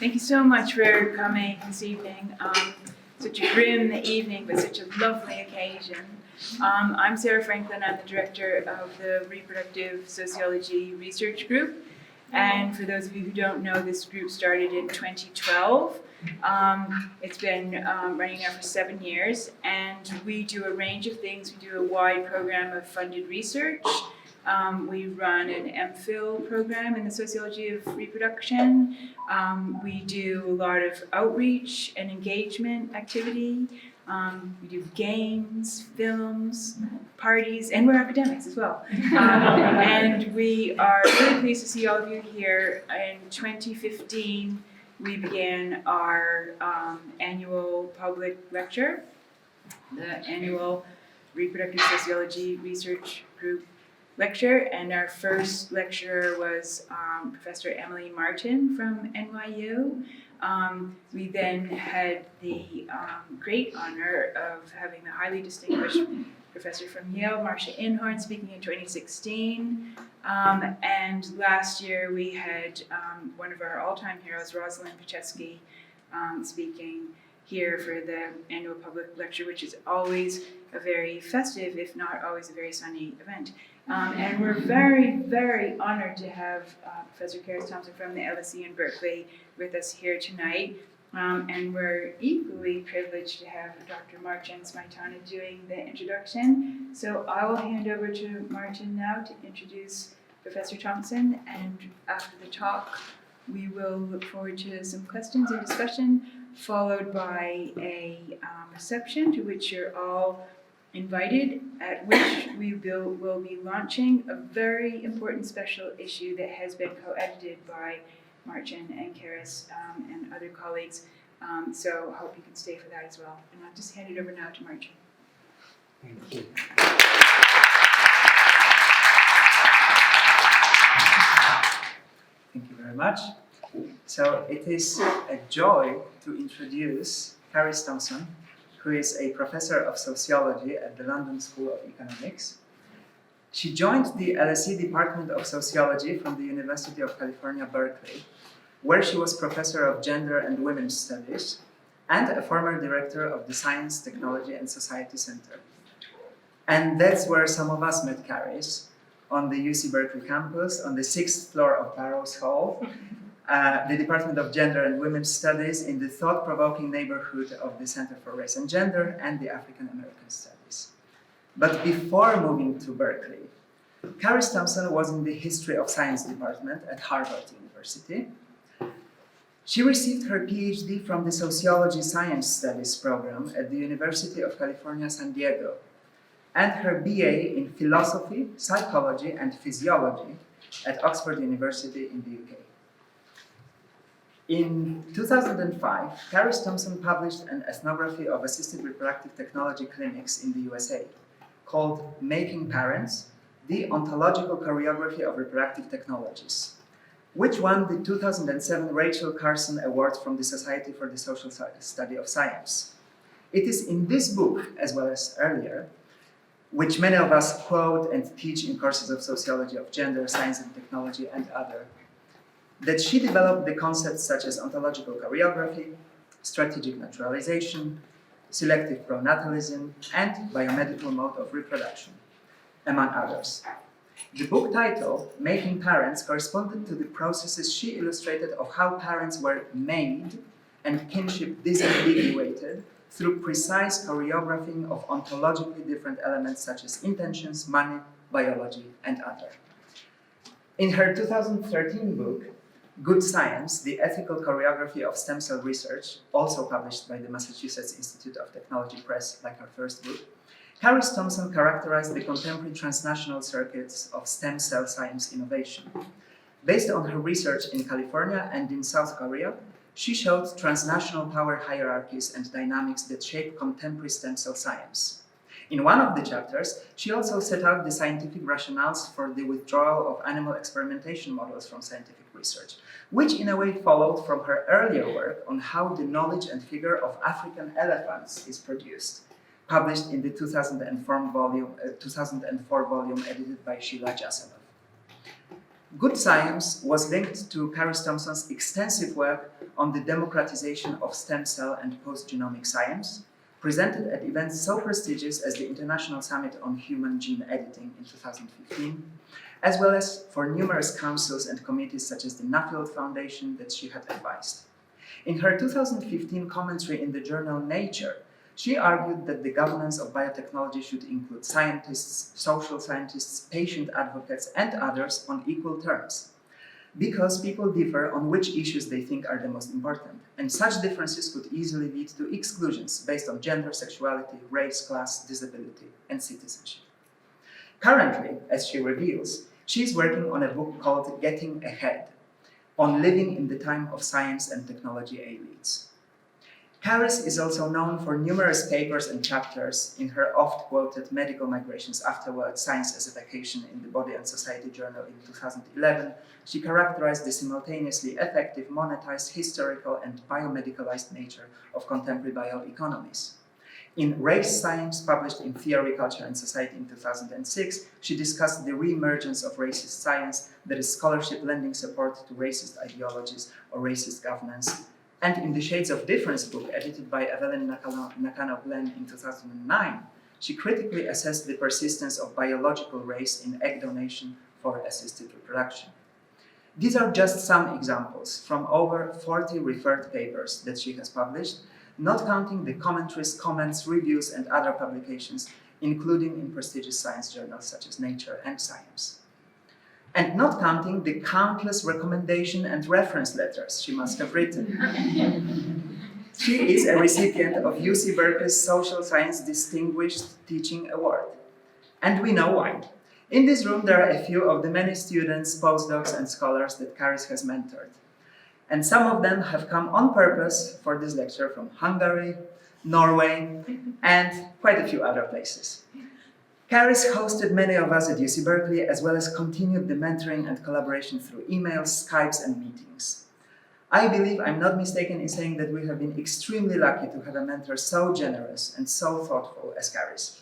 Thank you so much for coming this evening. Such a grim evening, but such a lovely occasion. I'm Sarah Franklin. I'm the director of the Reproductive Sociology Research Group. And for those of you who don't know, this group started in 2012. It's been running now for 7 years, and we do a range of things. We do a wide program of funded research. We run an MPhil program in the sociology of reproduction. We do a lot of outreach and engagement activity. We do games, films, parties, and we're academics as well. And we are really pleased to see all of you here. In 2015, we began our annual public lecture, the annual Reproductive Sociology Research Group lecture, and our first lecturer was Professor Emily Martin from NYU. We then had the great honor of having the highly distinguished professor from Yale, Marcia Inhorn, speaking in 2016. And last year we had one of our all-time heroes, Rosalind Paczewski, speaking here for the annual public lecture, which is always a very festive, if not always a very sunny event. And we're very, very honored to have Professor Charis Thompson from the LSE in Berkeley with us here tonight. And we're equally privileged to have Dr. Martin Smaitana doing the introduction. So I will hand over to Martin now to introduce Professor Thompson, and after the talk, we will look forward to some questions and discussion, followed by a reception to which you're all invited, at which we will be launching a very important special issue that has been co-edited by Martin and Charis and other colleagues. So I hope you can stay for that as well. And I'll just hand it over now to Martin. Thank you. Thank you very much. So it is a joy to introduce Charis Thompson, who is a professor of sociology at the London School of Economics. She joined the LSE Department of Sociology from the University of California, Berkeley, where she was professor of gender and women's studies and a former director of the Science, Technology and Society Center. And that's where some of us met Charis, on the UC Berkeley campus, on the 6th floor of Barrows Hall, the Department of Gender and Women's Studies in the thought-provoking neighborhood of the Center for Race and Gender and the African American Studies. But before moving to Berkeley, Charis Thompson was in the History of Science department at Harvard University. She received her PhD from the Sociology Science Studies program at the University of California, San Diego, and her BA in Philosophy, Psychology and Physiology at Oxford University in the UK. In 2005, Charis Thompson published an ethnography of assisted reproductive technology clinics in the USA called Making Parents, the Ontological Choreography of Reproductive Technologies, which won the 2007 Rachel Carson Award from the Society for the Social Study of Science. It is in this book, as well as earlier, which many of us quote and teach in courses of sociology of gender, science and technology, and other, that she developed the concepts such as ontological choreography, strategic naturalization, selective pronatalism, and biomedical mode of reproduction, among others. The book title, Making Parents, corresponded to the processes she illustrated of how parents were made and kinship disambiguated through precise choreographing of ontologically different elements such as intentions, money, biology, and other. In her 2013 book, Good Science, the Ethical Choreography of Stem Cell Research, also published by the Massachusetts Institute of Technology Press, like her first book, Charis Thompson characterized the contemporary transnational circuits of stem cell science innovation. Based on her research in California and in South Korea, she showed transnational power hierarchies and dynamics that shape contemporary stem cell science. In one of the chapters, she also set out the scientific rationales for the withdrawal of animal experimentation models from scientific research, which in a way followed from her earlier work on how the knowledge and figure of African elephants is produced, published in the 2004 volume edited by Sheila Jasanoff. Good science was linked to Charis Thompson's extensive work on the democratization of stem cell and post-genomic science, presented at events so prestigious as the International Summit on Human Gene Editing in 2015, as well as for numerous councils and committees such as the Nuffield Foundation that she had advised. In her 2015 commentary in the journal Nature, she argued that the governance of biotechnology should include scientists, social scientists, patient advocates, and others on equal terms, because people differ on which issues they think are the most important, and such differences could easily lead to exclusions based on gender, sexuality, race, class, disability, and citizenship. Currently, as she reveals, she is working on a book called Getting Ahead, on living in the time of science and technology elites. Charis is also known for numerous papers and chapters in her oft-quoted Medical Migrations Afterward, Science as a Vacation in the Body and Society journal in 2011. She characterized the simultaneously effective, monetized, historical, and biomedicalized nature of contemporary bioeconomies. In Race Science, published in Theory, Culture and Society in 2006, she discussed the re-emergence of racist science, that is scholarship lending support to racist ideologies or racist governance. And in the Shades of Difference book, edited by Evelyn Nakano-Glenn in 2009, she critically assessed the persistence of biological race in egg donation for assisted reproduction. These are just some examples from over 40 referred papers that she has published, not counting the commentaries, comments, reviews, and other publications, including in prestigious science journals such as Nature and Science. And not counting the countless recommendation and reference letters she must have written. She is a recipient of UC Berkeley's Social Science Distinguished Teaching Award. And we know why. In this room, there are a few of the many students, postdocs, and scholars that Charis has mentored. And some of them have come on purpose for this lecture from Hungary, Norway, and quite a few other places. Charis hosted many of us at UC Berkeley, as well as continued the mentoring and collaboration through emails, Skypes, and meetings. I believe I'm not mistaken in saying that we have been extremely lucky to have a mentor so generous and so thoughtful as Charis,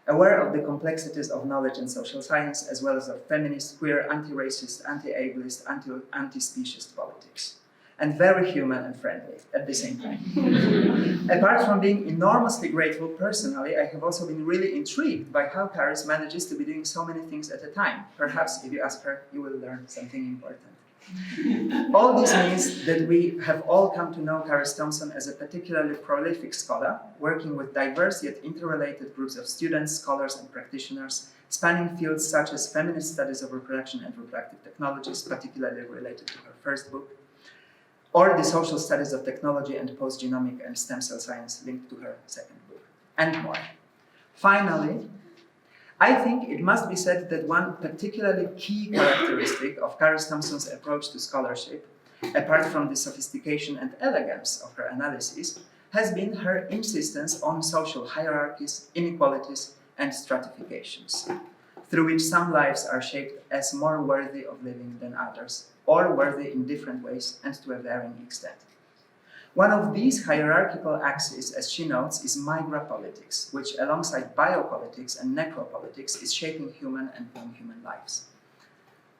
aware of the complexities of knowledge and social science, as well as of feminist, queer, anti-racist, anti-ableist, anti-speciesist politics, and very human and friendly at the same time. Apart from being enormously grateful personally, I have also been really intrigued by how Charis manages to be doing so many things at a time. Perhaps if you ask her, you will learn something important. All this means that we have all come to know Charis Thompson as a particularly prolific scholar, working with diverse yet interrelated groups of students, scholars, and practitioners, spanning fields such as feminist studies of reproduction and reproductive technologies, particularly related to her first book, or the social studies of technology and post-genomic and stem cell science linked to her second book, and more. Finally, I think it must be said that one particularly key characteristic of Charis Thompson's approach to scholarship, apart from the sophistication and elegance of her analysis, has been her insistence on social hierarchies, inequalities, and stratifications, through which some lives are shaped as more worthy of living than others, or worthy in different ways and to a varying extent. One of these hierarchical axes, as she notes, is migra-politics, which alongside biopolitics and necropolitics is shaping human and non-human lives.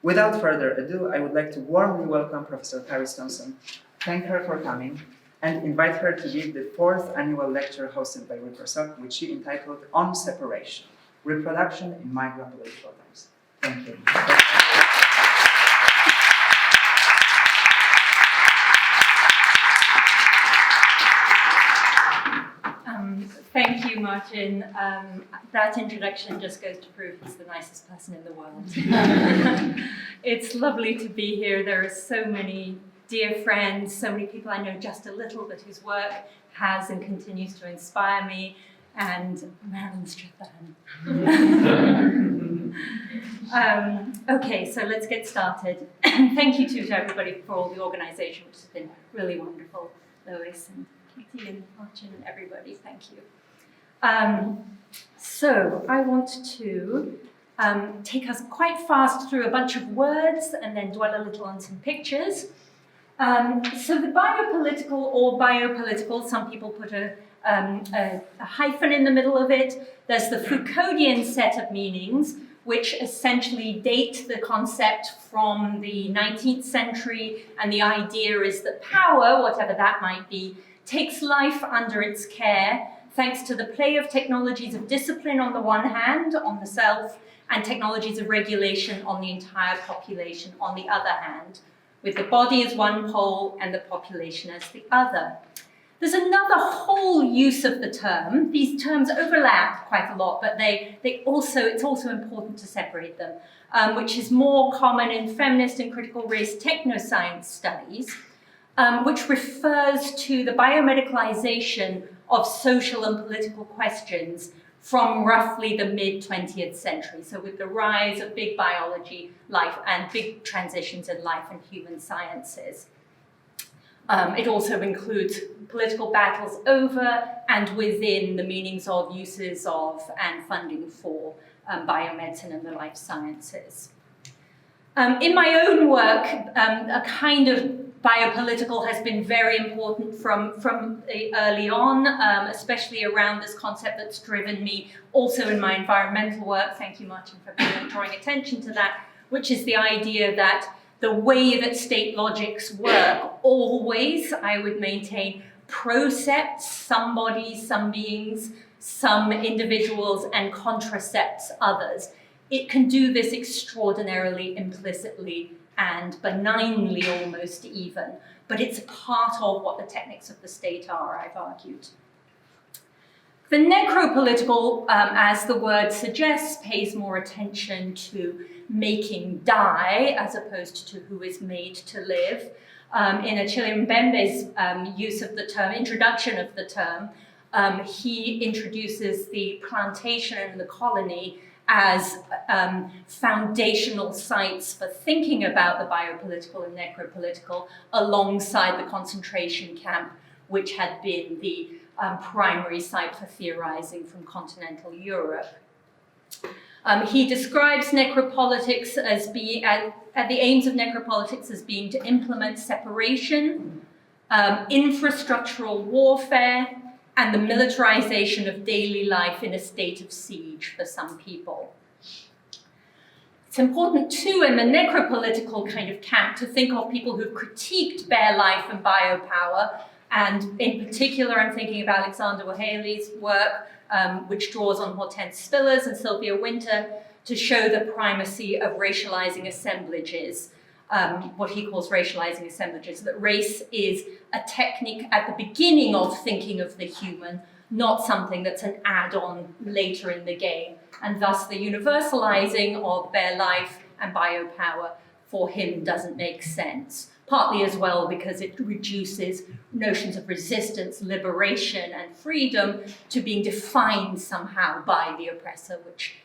Without further ado, I would like to warmly welcome Professor Charis Thompson, thank her for coming, and invite her to give the 4th annual lecture hosted by ReproSoc, which she entitled On Separation, Reproduction in Migra-Political Times. Thank you. Thank you, Martin. That introduction just goes to prove he's the nicest person in the world. It's lovely to be here. There are so many dear friends, so many people I know just a little, but whose work has and continues to inspire me, and Marilyn Strickland. Okay, so let's get started. Thank you to everybody for all the organization, which has been really wonderful. Lois and Katie and Martin and everybody, thank you. So I want to take us quite fast through a bunch of words and then dwell a little on some pictures. So the biopolitical or biopolitical, some people put a hyphen in the middle of it. There's the Foucauldian set of meanings, which essentially date the concept from the 19th century, and the idea is that power, whatever that might be, takes life under its care thanks to the play of technologies of discipline on the one hand, on the self, and technologies of regulation on the entire population on the other hand, with the body as one pole and the population as the other. There's another whole use of the term. These terms overlap quite a lot, but it's also important to separate them, which is more common in feminist and critical race technoscience studies, which refers to the biomedicalization of social and political questions from roughly the mid-20th century. So with the rise of big biology, life, and big transitions in life and human sciences. It also includes political battles over and within the meanings of, uses of, and funding for biomedicine and the life sciences. In my own work, a kind of biopolitical has been very important from early on, especially around this concept that's driven me also in my environmental work. Thank you, Martin, for drawing attention to that, which is the idea that the way that state logics work always, I would maintain, procepts some bodies, some beings, some individuals, and contracepts others. It can do this extraordinarily implicitly and benignly almost even, but it's part of what the techniques of the state are, I've argued. The necropolitical, as the word suggests, pays more attention to making die as opposed to who is made to live. In Achille Mbembe's use of the term, introduction of the term, he introduces the plantation and the colony as foundational sites for thinking about the biopolitical and necropolitical alongside the concentration camp, which had been the primary site for theorizing from continental Europe. He describes necropolitics as being, at the aims of necropolitics as being to implement separation, infrastructural warfare, and the militarization of daily life in a state of siege for some people. It's important too in the necropolitical kind of camp to think of people who've critiqued bare life and biopower, and in particular I'm thinking of Alexander Whaley's work, which draws on Hortense Spillers and Sylvia Winter to show the primacy of racializing assemblages, what he calls racializing assemblages, that race is a technique at the beginning of thinking of the human, not something that's an add-on later in the game, and thus the universalizing of bare life and biopower for him doesn't make sense, partly as well because it reduces notions of resistance, liberation, and freedom to being defined somehow by the oppressor, which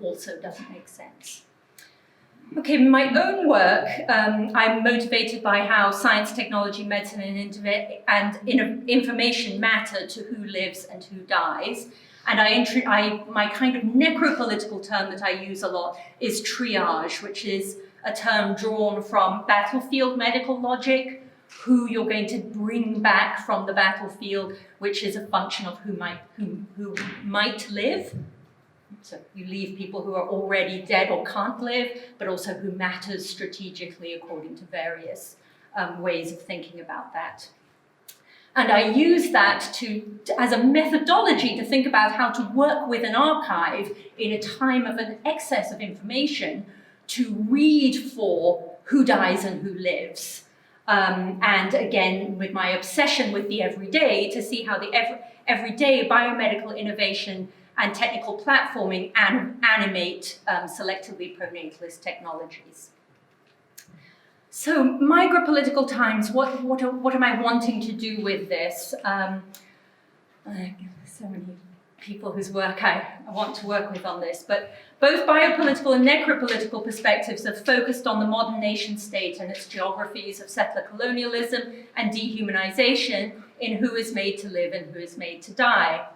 also doesn't make sense. Okay, in my own work, I'm motivated by how science, technology, medicine, and information matter to who lives and who dies. And my kind of necropolitical term that I use a lot is triage, which is a term drawn from battlefield medical logic, who you're going to bring back from the battlefield, which is a function of who might live. So you leave people who are already dead or can't live, but also who matters strategically according to various ways of thinking about that. And I use that as a methodology to think about how to work with an archive in a time of an excess of information to read for who dies and who lives. And again, with my obsession with the everyday, to see how the everyday biomedical innovation and technical platforming animate selectively pronatalist technologies. So, migra-political times, what am I wanting to do with this? So many people whose work I want to work with on this, but both biopolitical and necropolitical perspectives are focused on the modern nation state and its geographies of settler colonialism and dehumanization in who is made to live and who is made to die.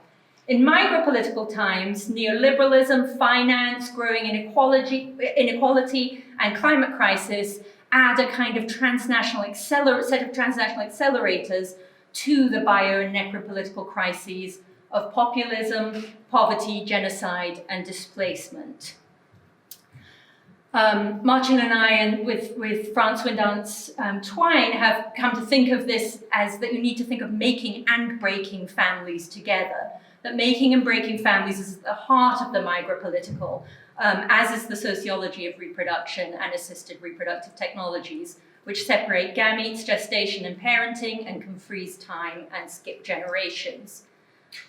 In migra-political times, neoliberalism, finance, growing inequality, and climate crisis add a kind of set of transnational accelerators to the bio and necropolitical crises of populism, poverty, genocide, and displacement. Martin and I, and with Franz Windance Twine, have come to think of this as that you need to think of making and breaking families together. That making and breaking families is at the heart of the Migra-Political, as is the sociology of reproduction and assisted reproductive technologies, which separate gametes, gestation and parenting, and can freeze time and skip generations.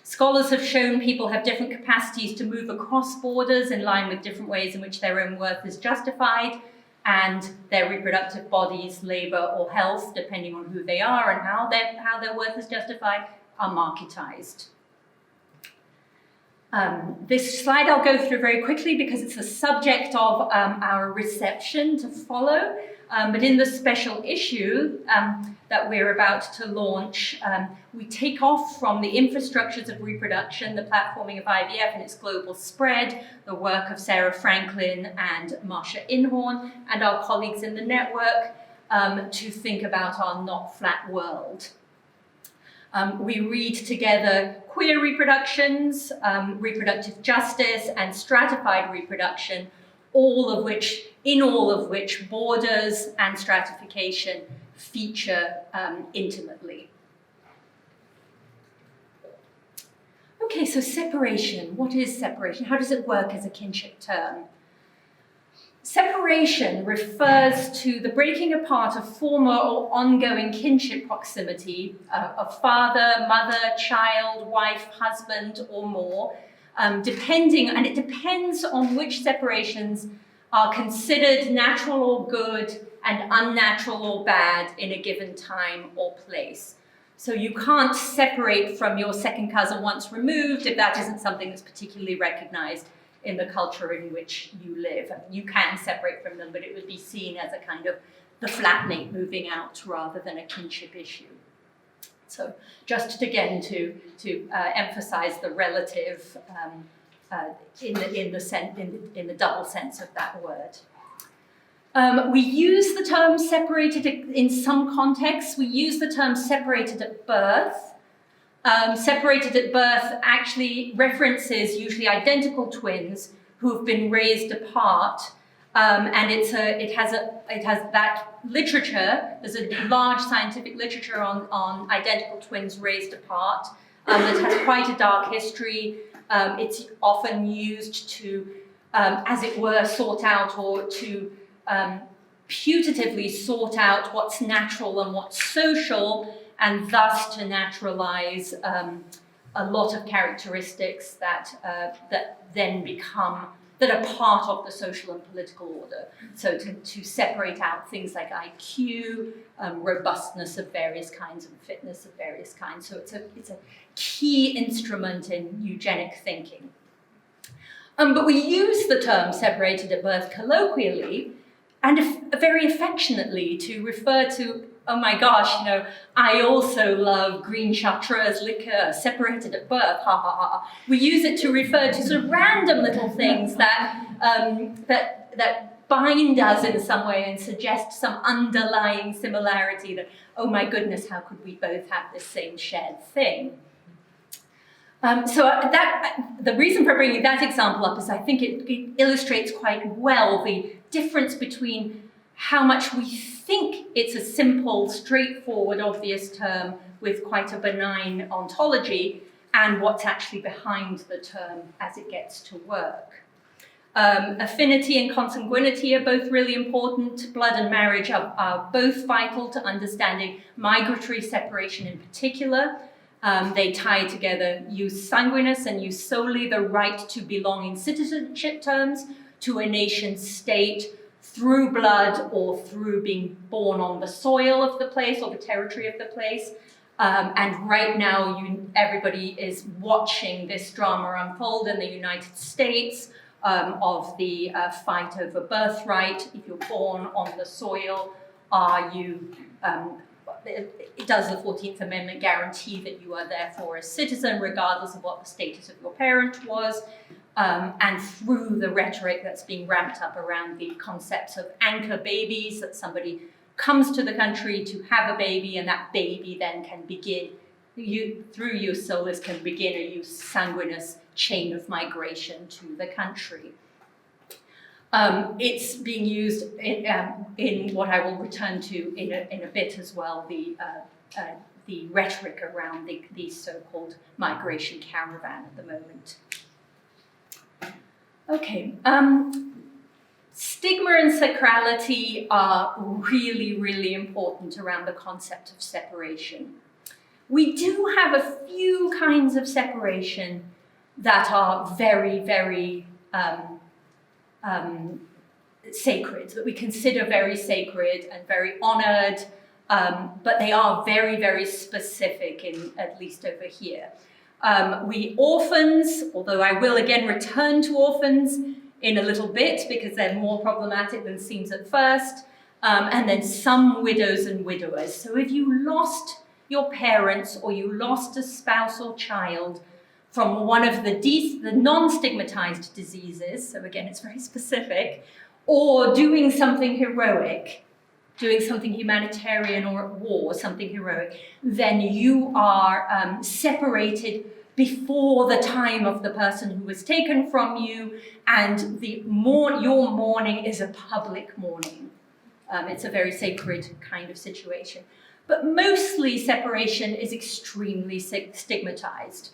Scholars have shown people have different capacities to move across borders in line with different ways in which their own worth is justified, and their reproductive bodies, labour or health, depending on who they are and how their worth is justified, are marketized. This slide I'll go through very quickly because it's the subject of our reception to follow. But in the special issue that we're about to launch, we take off from the infrastructures of reproduction, the platforming of IVF and its global spread, the work of Sarah Franklin and Marcia Inhorn, and our colleagues in the network, to think about our not flat world. We read together queer reproductions, reproductive justice, and stratified reproduction, in all of which borders and stratification feature intimately. Okay, so separation. What is separation? How does it work as a kinship term? Separation refers to the breaking apart of former or ongoing kinship proximity of father, mother, child, wife, husband, or more, and it depends on which separations are considered natural or good and unnatural or bad in a given time or place. So you can't separate from your second cousin once removed if that isn't something that's particularly recognized in the culture in which you live. You can separate from them, but it would be seen as a kind of the flatmate moving out rather than a kinship issue. So just again to emphasize the relative in the double sense of that word. We use the term separated in some contexts. We use the term separated at birth. Separated at birth actually references usually identical twins who have been raised apart, and it has that literature. There's a large scientific literature on identical twins raised apart that has quite a dark history. It's often used to, as it were, sort out or to putatively sort out what's natural and what's social, and thus to naturalize a lot of characteristics that are part of the social and political order. So to separate out things like IQ, robustness of various kinds, and fitness of various kinds. So it's a key instrument in eugenic thinking. But we use the term separated at birth colloquially and very affectionately to refer to, oh my gosh, I also love green chartreuse liqueur, separated at birth, ha ha ha. We use it to refer to sort of random little things that bind us in some way and suggest some underlying similarity that, oh my goodness, how could we both have this same shared thing? The reason for bringing that example up is I think it illustrates quite well the difference between how much we think it's a simple, straightforward, obvious term with quite a benign ontology and what's actually behind the term as it gets to work. Affinity and consanguinity are both really important. Blood and marriage are both vital to understanding migratory separation in particular. They tie together jus sanguinis and jus soli, the right to belong in citizenship terms to a nation state through blood or through being born on the soil of the place or the territory of the place. And right now, everybody is watching this drama unfold in the United States of the fight over birthright. If you're born on the soil, does the 14th Amendment guarantee that you are therefore a citizen, regardless of what the status of your parent was? And through the rhetoric that's being ramped up around the concepts of anchor babies, that somebody comes to the country to have a baby, and that baby then can begin, through jus solis, can begin a jus sanguinis chain of migration to the country. It's being used in what I will return to in a bit as well, the rhetoric around the so-called migration caravan at the moment. Okay, stigma and sacrality are really, really important around the concept of separation. We do have a few kinds of separation that are very, very sacred, that we consider very sacred and very honored, but they are very, very specific, at least over here. We orphans, although I will again return to orphans in a little bit because they're more problematic than seems at first, and then some widows and widowers. So if you lost your parents or you lost a spouse or child from one of the non-stigmatized diseases, so again it's very specific, or doing something heroic, doing something humanitarian or at war, something heroic, then you are separated before the time of the person who was taken from you, and your mourning is a public mourning. It's a very sacred kind of situation. But mostly separation is extremely stigmatized.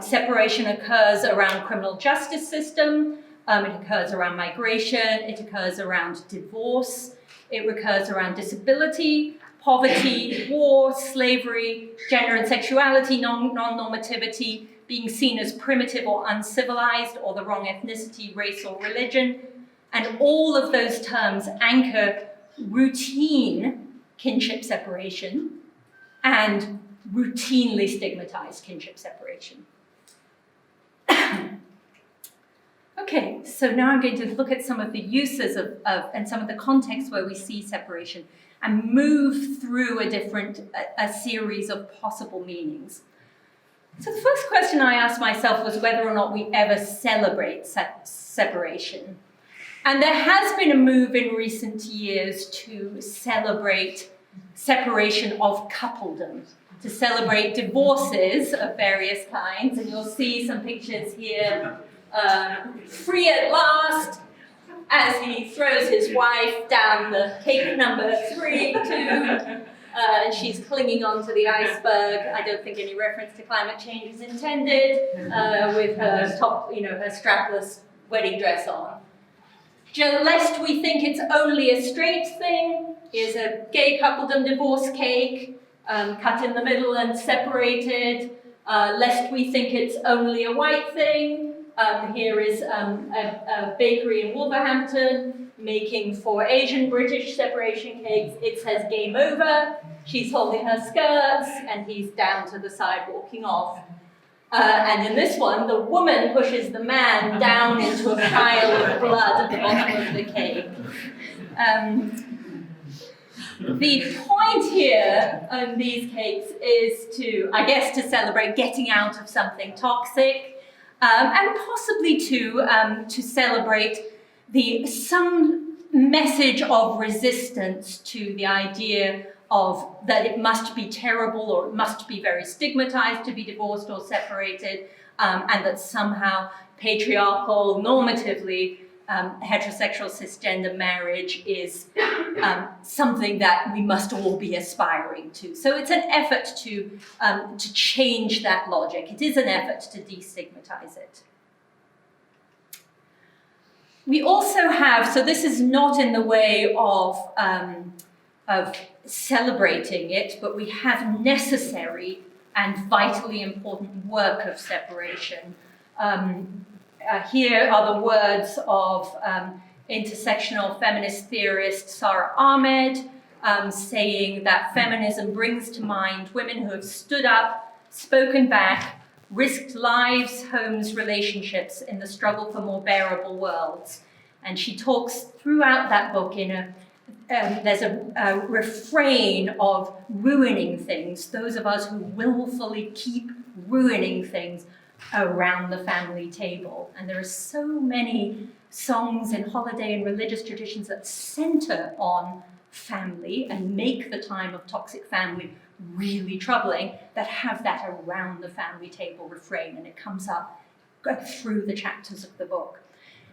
Separation occurs around criminal justice system, it occurs around migration, it occurs around divorce, it occurs around disability, poverty, war, slavery, gender and sexuality, non-normativity, being seen as primitive or uncivilized, or the wrong ethnicity, race, or religion. And all of those terms anchor routine kinship separation and routinely stigmatized kinship separation. Okay, so now I'm going to look at some of the uses of and some of the contexts where we see separation and move through a series of possible meanings. So the first question I asked myself was whether or not we ever celebrate separation. And there has been a move in recent years to celebrate separation of coupledom, to celebrate divorces of various kinds. And you'll see some pictures here. Free at last, as he throws his wife down the cake number 3, 2, and she's clinging onto the iceberg. I don't think any reference to climate change is intended, with her her strapless wedding dress on. Lest we think it's only a straight thing, here's a gay coupledom divorce cake, cut in the middle and separated. Lest we think it's only a white thing, here is a bakery in Wolverhampton making for Asian British separation cakes. It says game over, she's holding her skirts, and he's down to the side walking off. And in this one, the woman pushes the man down into a pile of blood at the bottom of the cake. The point here on these cakes is to celebrate getting out of something toxic, and possibly to celebrate some message of resistance to the idea of that it must be terrible or it must be very stigmatized to be divorced or separated, and that somehow patriarchal, normatively heterosexual cisgender marriage is something that we must all be aspiring to. So it's an effort to change that logic. It is an effort to destigmatize it. We also have, so this is not in the way of celebrating it, but we have necessary and vitally important work of separation. Here are the words of intersectional feminist theorist Sara Ahmed, saying that feminism brings to mind women who have stood up, spoken back, risked lives, homes, relationships in the struggle for more bearable worlds. And she talks throughout that book there's a refrain of ruining things, those of us who willfully keep ruining things around the family table. And there are so many songs in holiday and religious traditions that center on family and make the time of toxic family really troubling, that have that around the family table refrain, and it comes up through the chapters of the book.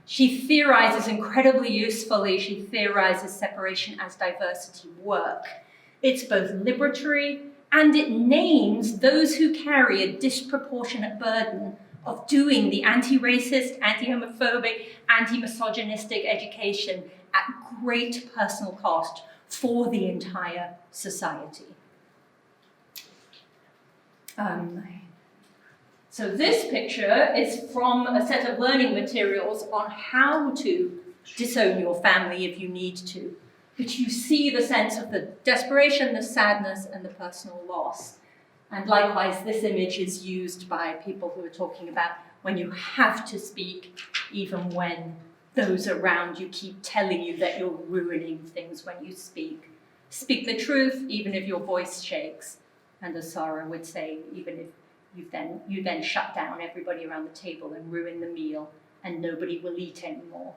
She theorizes incredibly usefully, she theorizes separation as diversity work. It's both liberatory and it names those who carry a disproportionate burden of doing the anti-racist, anti-homophobic, anti-misogynistic education at great personal cost for the entire society. So this picture is from a set of learning materials on how to disown your family if you need to. But you see the sense of the desperation, the sadness, and the personal loss. And likewise, this image is used by people who are talking about when you have to speak, even when those around you keep telling you that you're ruining things when you speak. Speak the truth, even if your voice shakes. And as Sarah would say, even if you then shut down everybody around the table and ruin the meal, and nobody will eat anymore.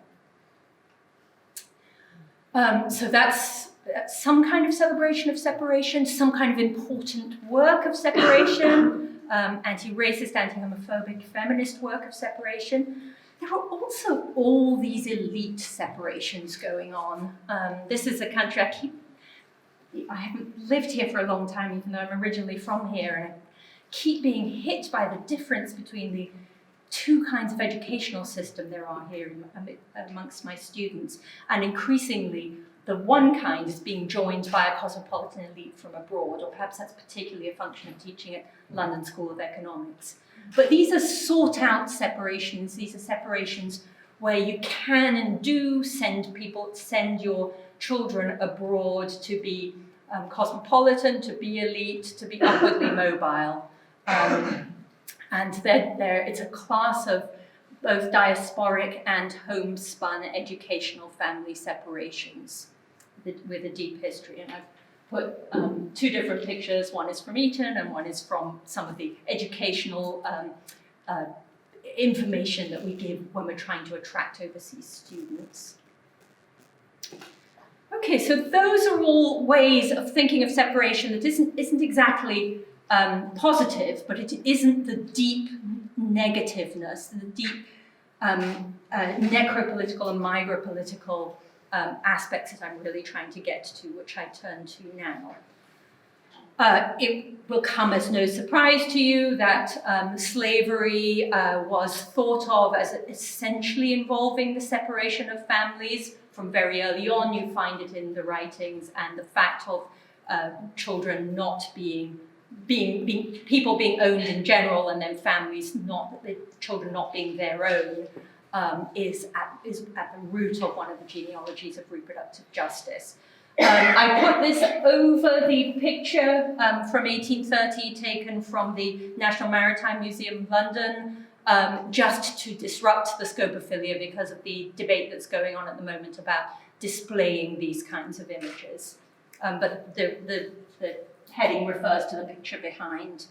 So that's some kind of celebration of separation, some kind of important work of separation, anti-racist, anti-homophobic, feminist work of separation. There are also all these elite separations going on. This is a country I haven't lived here for a long time, even though I'm originally from here, and I keep being hit by the difference between the two kinds of educational system there are here amongst my students. And increasingly, the one kind is being joined by a cosmopolitan elite from abroad, or perhaps that's particularly a function of teaching at London School of Economics. But these are sought out separations. These are separations where you can and do send your children abroad to be cosmopolitan, to be elite, to be upwardly mobile. And it's a class of both diasporic and homespun educational family separations with a deep history. And I've put two different pictures. One is from Eton and one is from some of the educational information that we give when we're trying to attract overseas students. Okay, so those are all ways of thinking of separation that isn't exactly positive, but it isn't the deep negativeness, the deep necropolitical and migra-political aspects that I'm really trying to get to, which I turn to now. It will come as no surprise to you that slavery was thought of as essentially involving the separation of families. From very early on, you find it in the writings, and the fact of children not people being owned in general, and then families children not being their own, is at the root of one of the genealogies of reproductive justice. I put this over the picture from 1830 taken from the National Maritime Museum, London, just to disrupt the scopophilia because of the debate that's going on at the moment about displaying these kinds of images. But the heading refers to the picture behind.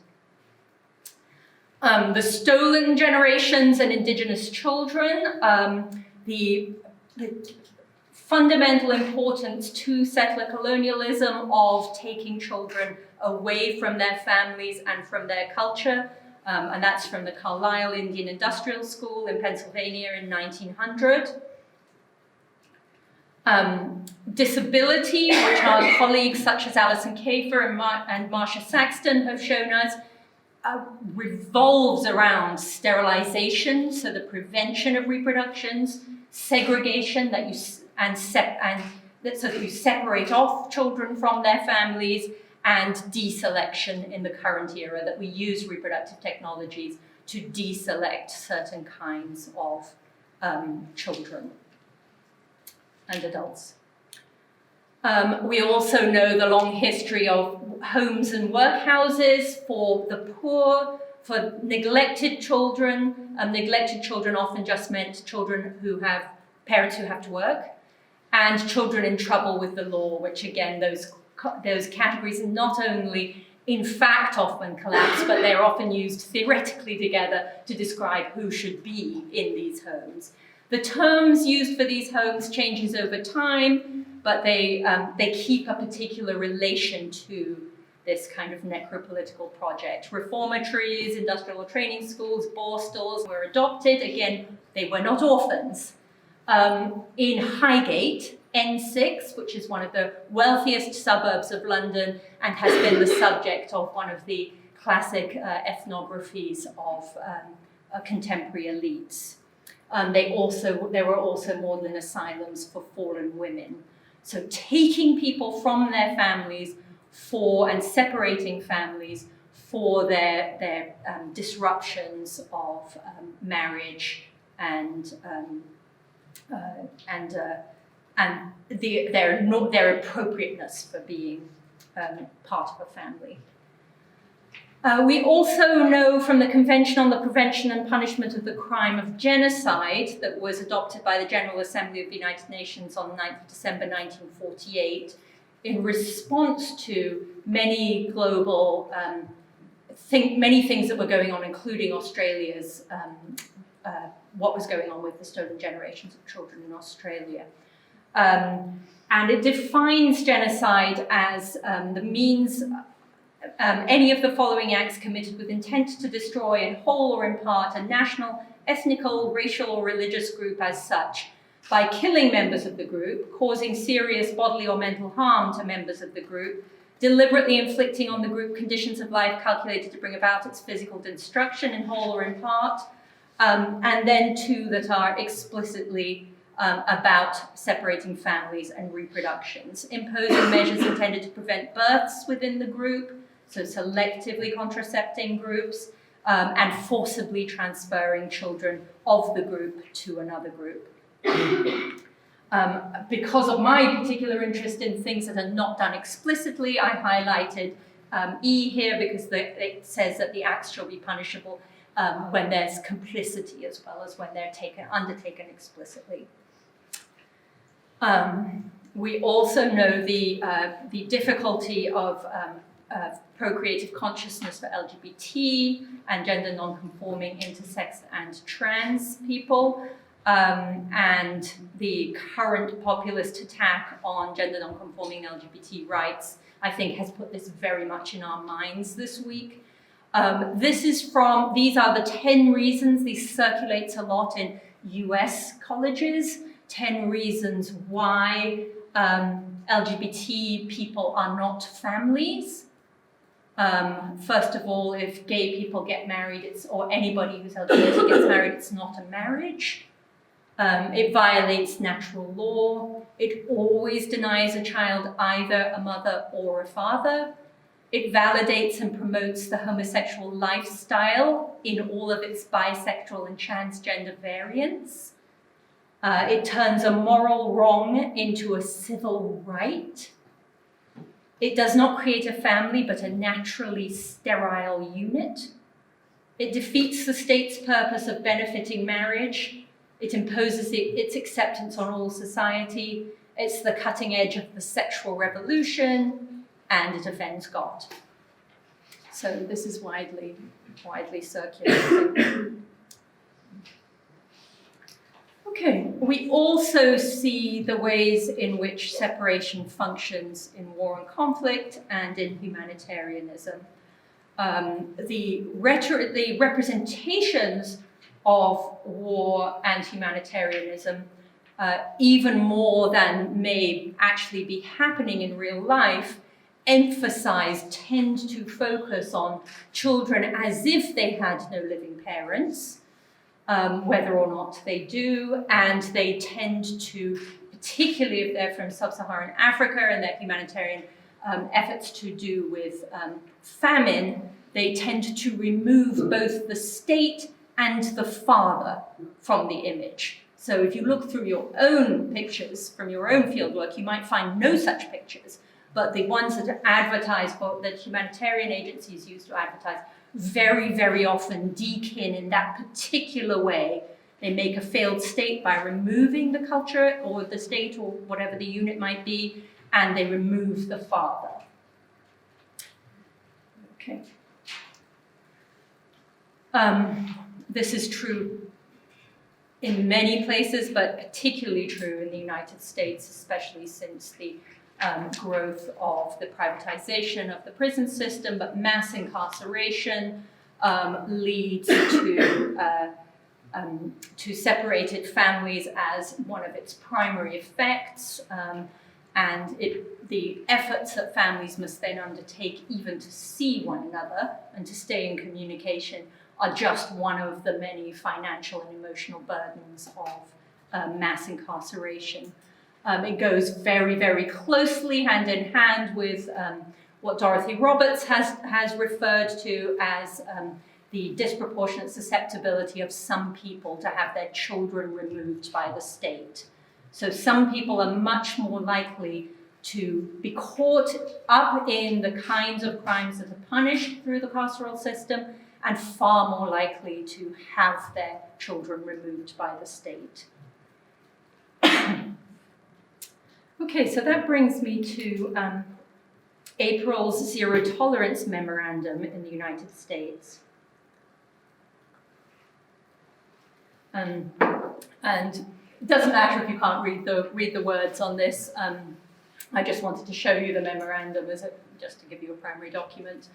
The stolen generations and indigenous children, the fundamental importance to settler colonialism of taking children away from their families and from their culture, and that's from the Carlisle Indian Industrial School in Pennsylvania in 1900. Disability, which our colleagues such as Alison Kafer and Marcia Saxton have shown us, revolves around sterilization, so the prevention of reproductions, segregation so that you separate off children from their families, and deselection in the current era, that we use reproductive technologies to deselect certain kinds of children and adults. We also know the long history of homes and workhouses for the poor, for neglected children. Neglected children often just meant children who have parents who have to work, and children in trouble with the law, which again, those categories are not only in fact often collapse, but they're often used theoretically together to describe who should be in these homes. The terms used for these homes changes over time, but they keep a particular relation to this kind of necropolitical project. Reformatories, industrial training schools, borstalls were adopted. Again, they were not orphans. In Highgate, N6, which is one of the wealthiest suburbs of London and has been the subject of one of the classic ethnographies of contemporary elites. There were also maudlin asylums for fallen women. So taking people from their families and separating families for their disruptions of marriage and their appropriateness for being part of a family. We also know from the Convention on the Prevention and Punishment of the Crime of Genocide that was adopted by the General Assembly of the United Nations on 9th of December 1948 in response to many global many things that were going on, including Australia's what was going on with the stolen generations of children in Australia. And it defines genocide as the means, any of the following acts committed with intent to destroy in whole or in part a national, ethnical, racial or religious group as such, by killing members of the group, causing serious bodily or mental harm to members of the group, deliberately inflicting on the group conditions of life calculated to bring about its physical destruction in whole or in part, and then two that are explicitly about separating families and reproductions, imposing measures intended to prevent births within the group, so selectively contracepting groups, and forcibly transferring children of the group to another group. Because of my particular interest in things that are not done explicitly, I highlighted E here because it says that the acts shall be punishable when there's complicity as well as when they're undertaken explicitly. We also know the difficulty of procreative consciousness for LGBT and gender non-conforming, intersex and trans people, and the current populist attack on gender non-conforming LGBT rights, I think, has put this very much in our minds this week. These are the 10 reasons, this circulates a lot in US colleges, 10 reasons why LGBT people are not families. First of all, if gay people get married, or anybody who's LGBT gets married, it's not a marriage. It violates natural law. It always denies a child either a mother or a father. It validates and promotes the homosexual lifestyle in all of its bisexual and transgender variants. It turns a moral wrong into a civil right. It does not create a family, but a naturally sterile unit. It defeats the state's purpose of benefiting marriage. It imposes its acceptance on all society. It's the cutting edge of the sexual revolution, and it offends God. So this is widely circulating. Okay, we also see the ways in which separation functions in war and conflict and in humanitarianism. The representations of war and humanitarianism, even more than may actually be happening in real life, tend to focus on children as if they had no living parents, whether or not they do, and they tend to, particularly if they're from sub-Saharan Africa and their humanitarian efforts to do with famine, they tend to remove both the state and the father from the image. So if you look through your own pictures from your own fieldwork, you might find no such pictures, but the ones that are advertised, that humanitarian agencies use to advertise, very, very often dekin in that particular way. They make a failed state by removing the culture or the state or whatever the unit might be, and they remove the father. Okay. This is true in many places, but particularly true in the United States, especially since the growth of the privatization of the prison system, but mass incarceration leads to separated families as one of its primary effects, and the efforts that families must then undertake even to see one another and to stay in communication are just one of the many financial and emotional burdens of mass incarceration. It goes very, very closely hand in hand with what Dorothy Roberts has referred to as the disproportionate susceptibility of some people to have their children removed by the state. So some people are much more likely to be caught up in the kinds of crimes that are punished through the carceral system, and far more likely to have their children removed by the state. Okay, so that brings me to April's Zero Tolerance Memorandum in the United States. And it doesn't matter if you can't read the words on this. I just wanted to show you the memorandum just to give you a primary document.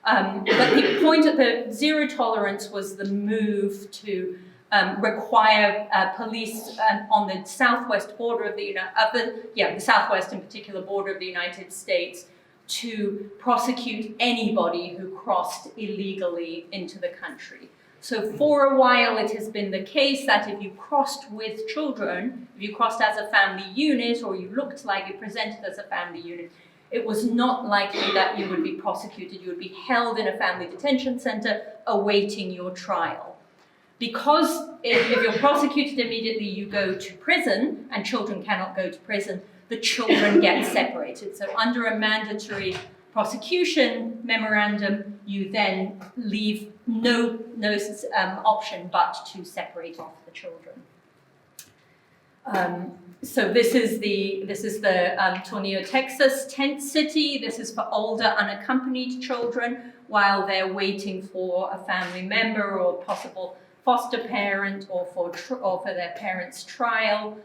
But the point of the zero tolerance was the move to require police on the southwest border of the southwest in particular border of the United States to prosecute anybody who crossed illegally into the country. So for a while it has been the case that if you crossed with children, if you crossed as a family unit or you looked like you presented as a family unit, it was not likely that you would be prosecuted. You would be held in a family detention center awaiting your trial. Because if you're prosecuted immediately, you go to prison, and children cannot go to prison, the children get separated. So under a mandatory prosecution memorandum, you then leave no option but to separate off the children. So this is the Tornillo, Texas tent city. This is for older unaccompanied children while they're waiting for a family member or possible foster parent or for their parents' trial.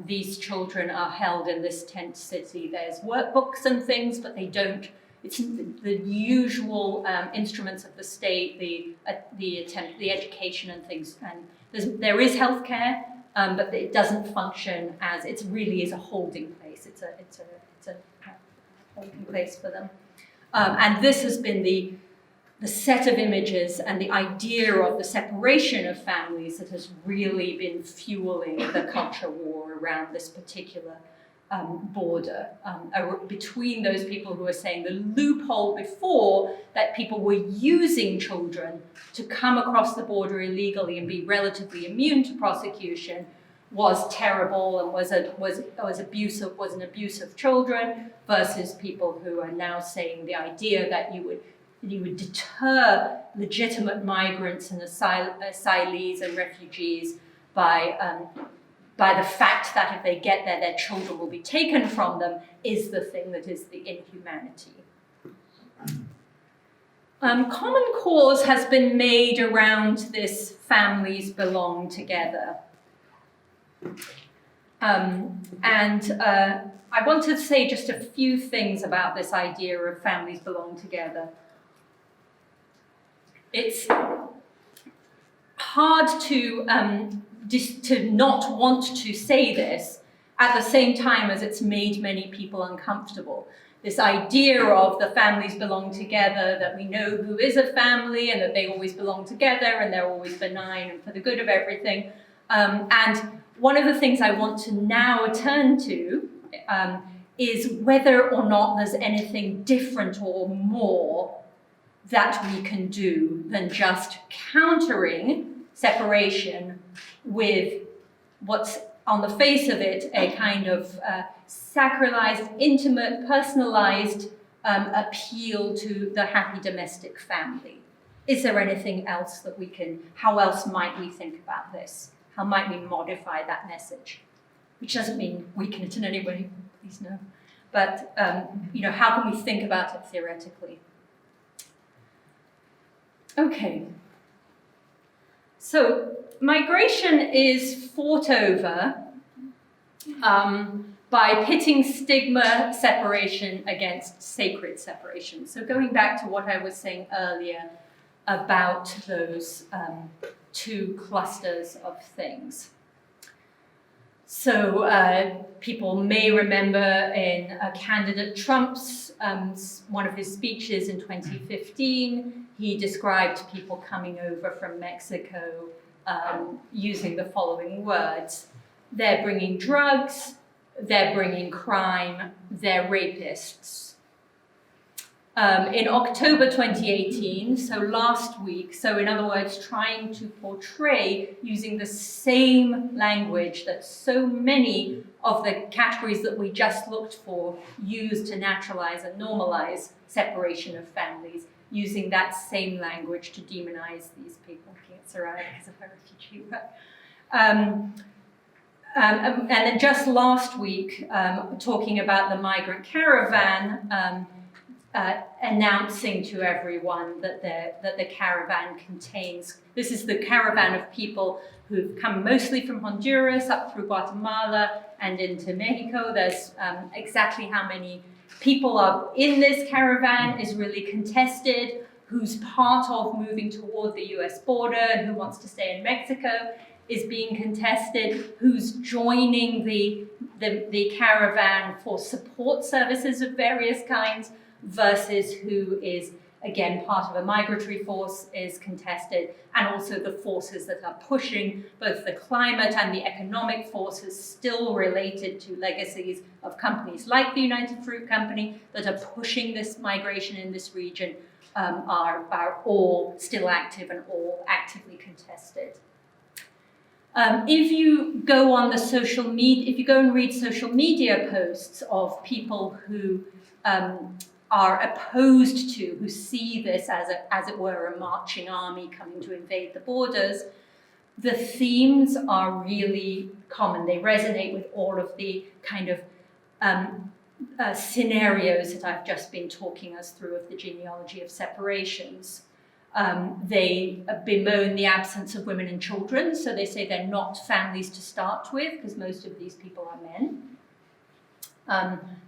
These children are held in this tent city. There's workbooks and things, but they don't. It's the usual instruments of the state, the education and things, and there is healthcare, but it doesn't function as it really is a holding place. It's a holding place for them, and this has been the set of images and the idea of the separation of families that has really been fueling the culture war around this particular border, between those people who are saying the loophole before that people were using children to come across the border illegally and be relatively immune to prosecution was terrible and was an abuse of children, versus people who are now saying the idea that you would deter legitimate migrants and asylees and refugees by the fact that if they get there, their children will be taken from them, is the thing that is the inhumanity. Common cause has been made around this families belong together. I want to say just a few things about this idea of families belong together. It's hard to not want to say this at the same time as it's made many people uncomfortable. This idea of the families belong together, that we know who is a family and that they always belong together and they're always benign and for the good of everything. And one of the things I want to now turn to is whether or not there's anything different or more that we can do than just countering separation with what's on the face of it a kind of sacralized, intimate, personalized appeal to the happy domestic family. Is there anything else that we can, how else might we think about this? How might we modify that message? Which doesn't mean weaken it in any way, please no. But how can we think about it theoretically? Okay. So migration is fought over by pitting stigma separation against sacred separation. So going back to what I was saying earlier about those two clusters of things. So people may remember in candidate Trump's, one of his speeches in 2015, he described people coming over from Mexico using the following words. They're bringing drugs, they're bringing crime, they're rapists. In October 2018, so last week, so in other words, trying to portray using the same language that so many of the categories that we just looked for use to naturalize and normalize separation of families, using that same language to demonize these people. It's around because of a refugee. And then just last week, talking about the migrant caravan, announcing to everyone that the caravan contains, this is the caravan of people who've come mostly from Honduras up through Guatemala and into Mexico. There's exactly how many people are in this caravan is really contested, who's part of moving toward the US border and who wants to stay in Mexico is being contested, who's joining the caravan for support services of various kinds, versus who is, again, part of a migratory force is contested, and also the forces that are pushing both the climate and the economic forces still related to legacies of companies like the United Fruit Company that are pushing this migration in this region are all still active and all actively contested. If you go on the social media, if you go and read social media posts of people who are opposed to, who see this as it were, a marching army coming to invade the borders, the themes are really common. They resonate with all of the kind of scenarios that I've just been talking us through of the genealogy of separations. They bemoan the absence of women and children, so they say they're not families to start with, because most of these people are men.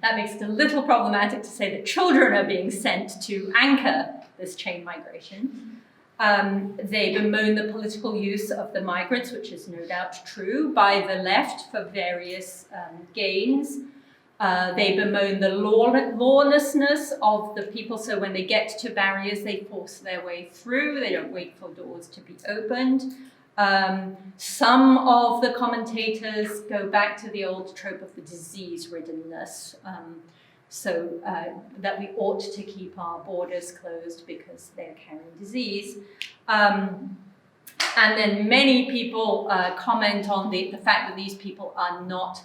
That makes it a little problematic to say that children are being sent to anchor this chain migration. They bemoan the political use of the migrants, which is no doubt true, by the left for various gains. They bemoan the lawlessness of the people, so when they get to barriers, they force their way through, they don't wait for doors to be opened. Some of the commentators go back to the old trope of the disease-riddenness, that we ought to keep our borders closed because they're carrying disease. And then many people comment on the fact that these people are not,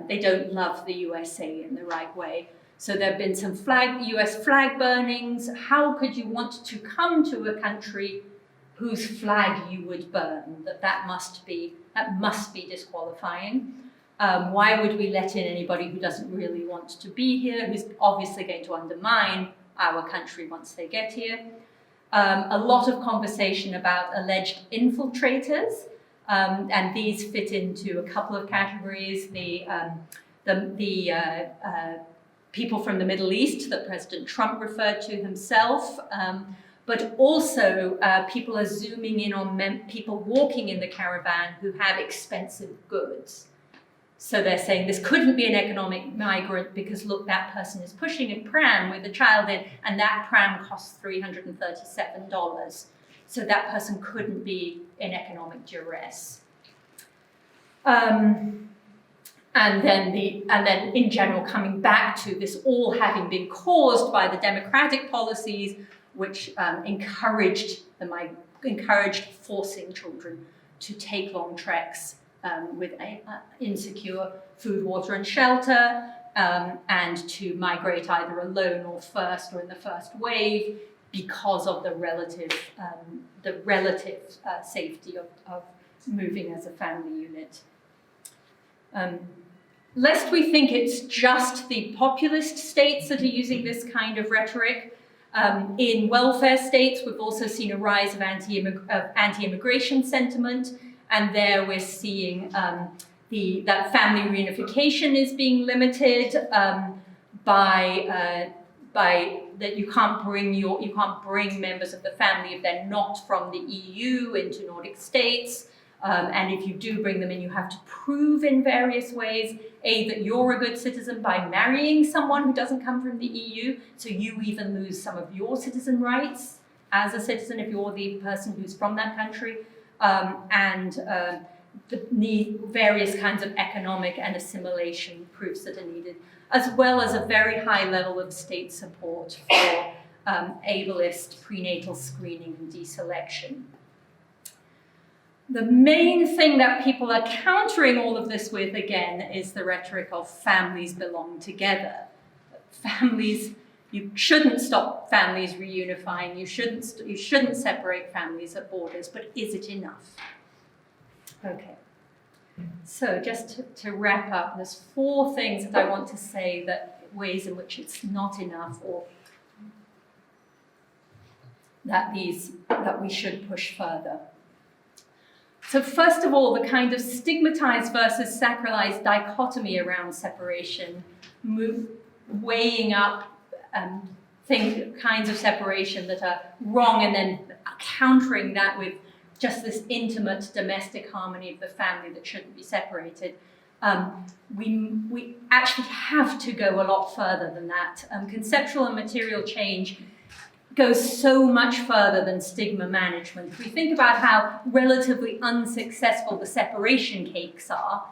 they don't love the USA in the right way. So there have been some US flag burnings. How could you want to come to a country whose flag you would burn? That must be disqualifying. Why would we let in anybody who doesn't really want to be here, who's obviously going to undermine our country once they get here? A lot of conversation about alleged infiltrators, and these fit into a couple of categories. The people from the Middle East that President Trump referred to himself, but also people are zooming in on people walking in the caravan who have expensive goods. So they're saying this couldn't be an economic migrant because look, that person is pushing a pram with a child in, and that pram costs $337. So that person couldn't be in economic duress. And then in general, coming back to this all having been caused by the democratic policies which encouraged forcing children to take long treks with insecure food, water, and shelter, and to migrate either alone or first or in the first wave because of the relative safety of moving as a family unit. Lest we think it's just the populist states that are using this kind of rhetoric, in welfare states, we've also seen a rise of anti-immigration sentiment, and there we're seeing that family reunification is being limited by that you can't bring members of the family if they're not from the EU into Nordic states. And if you do bring them in, you have to prove in various ways, A, that you're a good citizen by marrying someone who doesn't come from the EU, so you even lose some of your citizen rights as a citizen if you're the person who's from that country, the various kinds of economic and assimilation proofs that are needed, as well as a very high level of state support for ableist prenatal screening and deselection. The main thing that people are countering all of this with, again, is the rhetoric of families belong together. Families, you shouldn't stop families reunifying, you shouldn't separate families at borders, but is it enough? Okay, so just to wrap up, there's 4 things that I want to say, that ways in which it's not enough, or that we should push further. So first of all, the kind of stigmatized versus sacralized dichotomy around separation, weighing up kinds of separation that are wrong and then countering that with just this intimate domestic harmony of the family that shouldn't be separated. We actually have to go a lot further than that. Conceptual and material change goes so much further than stigma management. If we think about how relatively unsuccessful the separation cakes are,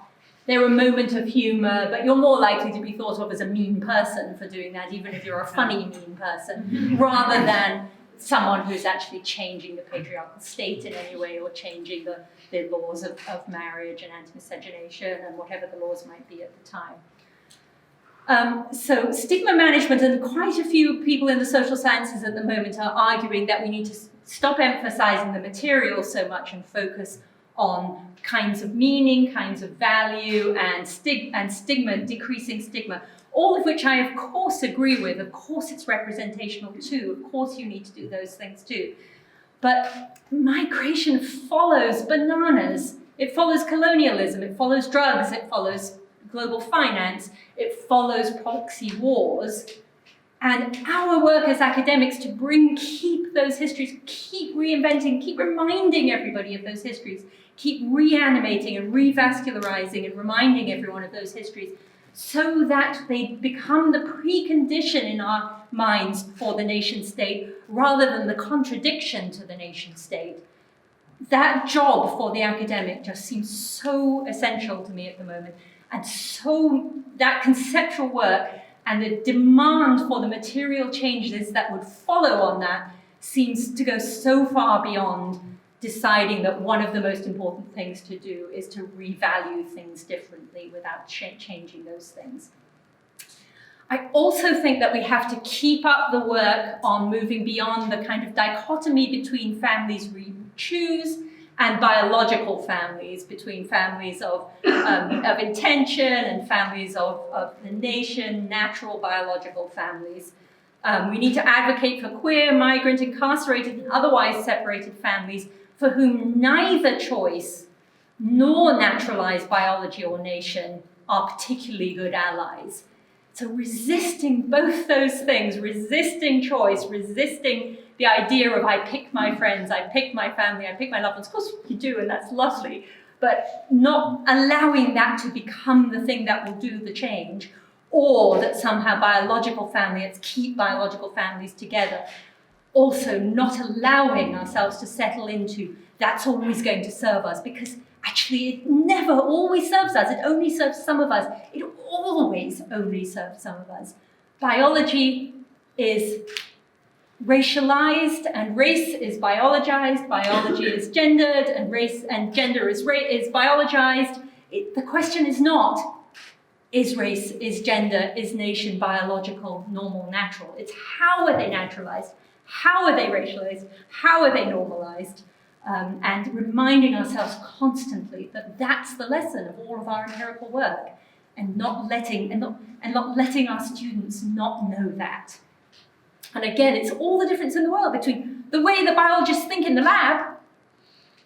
they're a moment of humor, but you're more likely to be thought of as a mean person for doing that, even if you're a funny mean person, rather than someone who's actually changing the patriarchal state in any way, or changing the laws of marriage and anti-miscegenation and whatever the laws might be at the time. So stigma management, and quite a few people in the social sciences at the moment are arguing that we need to stop emphasizing the material so much and focus on kinds of meaning, kinds of value, and stigma, decreasing stigma, all of which I of course agree with. Of course it's representational too, of course you need to do those things too. But migration follows bananas. It follows colonialism, it follows drugs, it follows global finance, it follows proxy wars. And our work as academics to keep those histories, keep reinventing, keep reminding everybody of those histories, keep reanimating and revascularizing and reminding everyone of those histories, so that they become the precondition in our minds for the nation state, rather than the contradiction to the nation state. That job for the academic just seems so essential to me at the moment. And so that conceptual work and the demand for the material changes that would follow on that seems to go so far beyond deciding that one of the most important things to do is to revalue things differently without changing those things. I also think that we have to keep up the work on moving beyond the kind of dichotomy between families we choose and biological families, between families of intention and families of the nation, natural biological families. We need to advocate for queer, migrant, incarcerated, and otherwise separated families for whom neither choice nor naturalized biology or nation are particularly good allies. So resisting both those things, resisting choice, resisting the idea of I pick my friends, I pick my family, I pick my loved ones. Of course you do, and that's lovely, but not allowing that to become the thing that will do the change, or that somehow let's keep biological families together. Also not allowing ourselves to settle into that's always going to serve us, because actually it never always serves us. It only serves some of us. It always only serves some of us. Biology is racialized and race is biologized. Biology is gendered and race and gender is biologized. The question is not, is race, is gender, is nation biological, normal, natural? It's how are they naturalized? How are they racialized? How are they normalized? And reminding ourselves constantly that that's the lesson of all of our empirical work, and not letting our students not know that. And again, it's all the difference in the world between the way the biologists think in the lab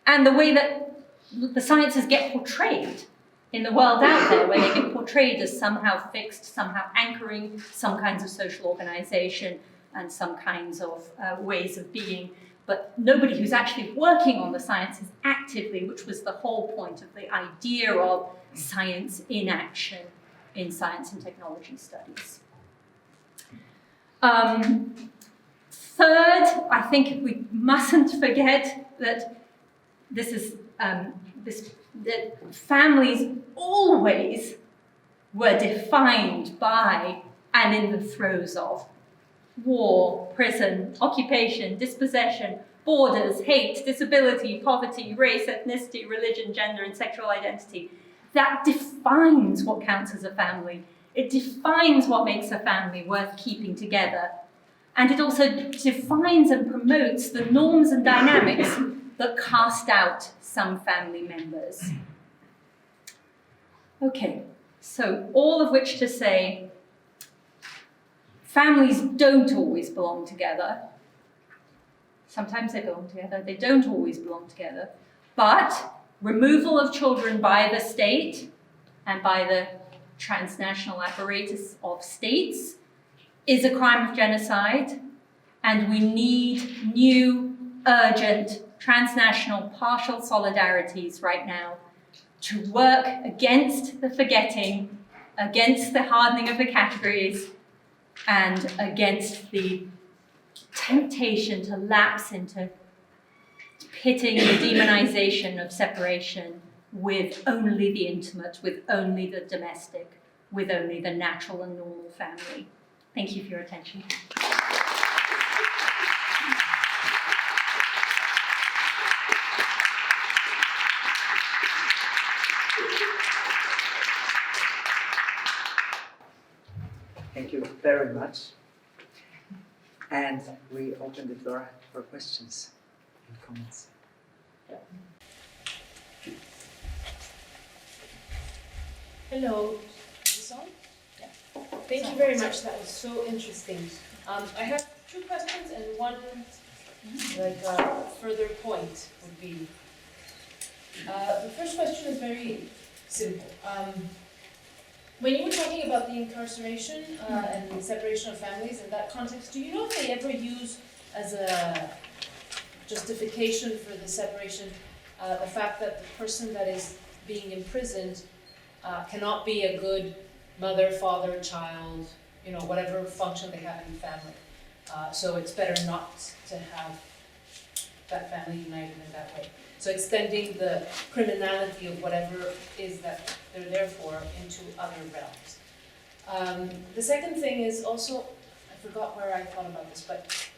and the way that the sciences get portrayed. in the world out there, where they get portrayed as somehow fixed, somehow anchoring some kinds of social organization and some kinds of ways of being. But nobody who's actually working on the sciences actively, which was the whole point of the idea of science in action in science and technology studies. Third, I think we mustn't forget that this is that families always were defined by and in the throes of war, prison, occupation, dispossession, borders, hate, disability, poverty, race, ethnicity, religion, gender, and sexual identity. That defines what counts as a family. It defines what makes a family worth keeping together. And it also defines and promotes the norms and dynamics that cast out some family members. Okay, so all of which to say, families don't always belong together. Sometimes they belong together, they don't always belong together. But removal of children by the state and by the transnational apparatus of states is a crime of genocide, and we need new, urgent, transnational partial solidarities right now to work against the forgetting, against the hardening of the categories, and against the temptation to lapse into pitting the demonization of separation with only the intimate, with only the domestic, with only the natural and normal family. Thank you for your attention. Thank you very much. And we open the floor for questions and comments. Hello. Is this on? Yeah. Thank you very much. That was so interesting. I have two questions and one further point would be. The first question is very simple. When you were talking about the incarceration and the separation of families in that context, do you know if they ever use as a justification for the separation the fact that the person that is being imprisoned cannot be a good mother, father, child, whatever function they have in the family. So it's better not to have that family united in that way. So extending the criminality of whatever is that they're there for into other realms. The second thing is also, I forgot where I thought about this, but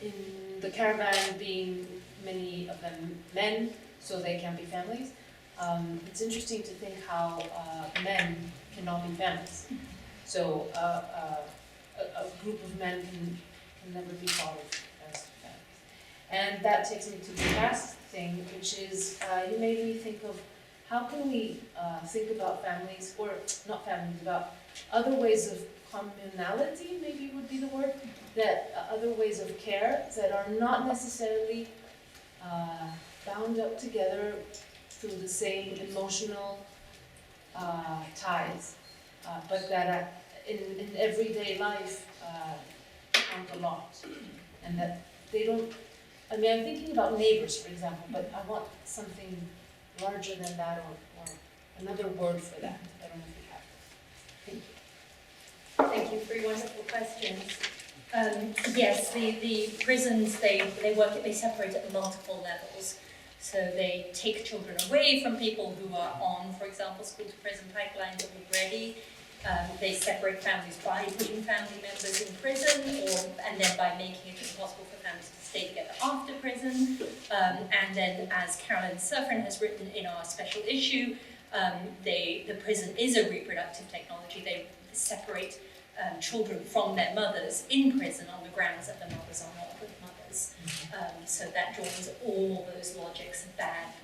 in the caravan being many of them men, so they can be families. It's interesting to think how men cannot be families. So a group of men can never be thought of as families. And that takes me to the last thing, which is you made me think of how can we think about families, or not families, about other ways of communality, maybe would be the word, that other ways of care that are not necessarily bound up together through the same emotional ties, but that in everyday life count a lot, and that they don't. I mean, I'm thinking about neighbors, for example, but I want something larger than that, or another word for that. I don't know if you have. Thank you. Thank you for your wonderful questions. Yes, the prisons, they separate at multiple levels. So they take children away from people who are on, for example, school to prison pipelines already. They separate families by putting family members in prison, and then by making it impossible for families to stay together after prison. And then, as Carolyn Surfrin has written in our special issue, the prison is a reproductive technology. They separate children from their mothers in prison on the grounds that the mothers are not good mothers. So that joins all those logics of bad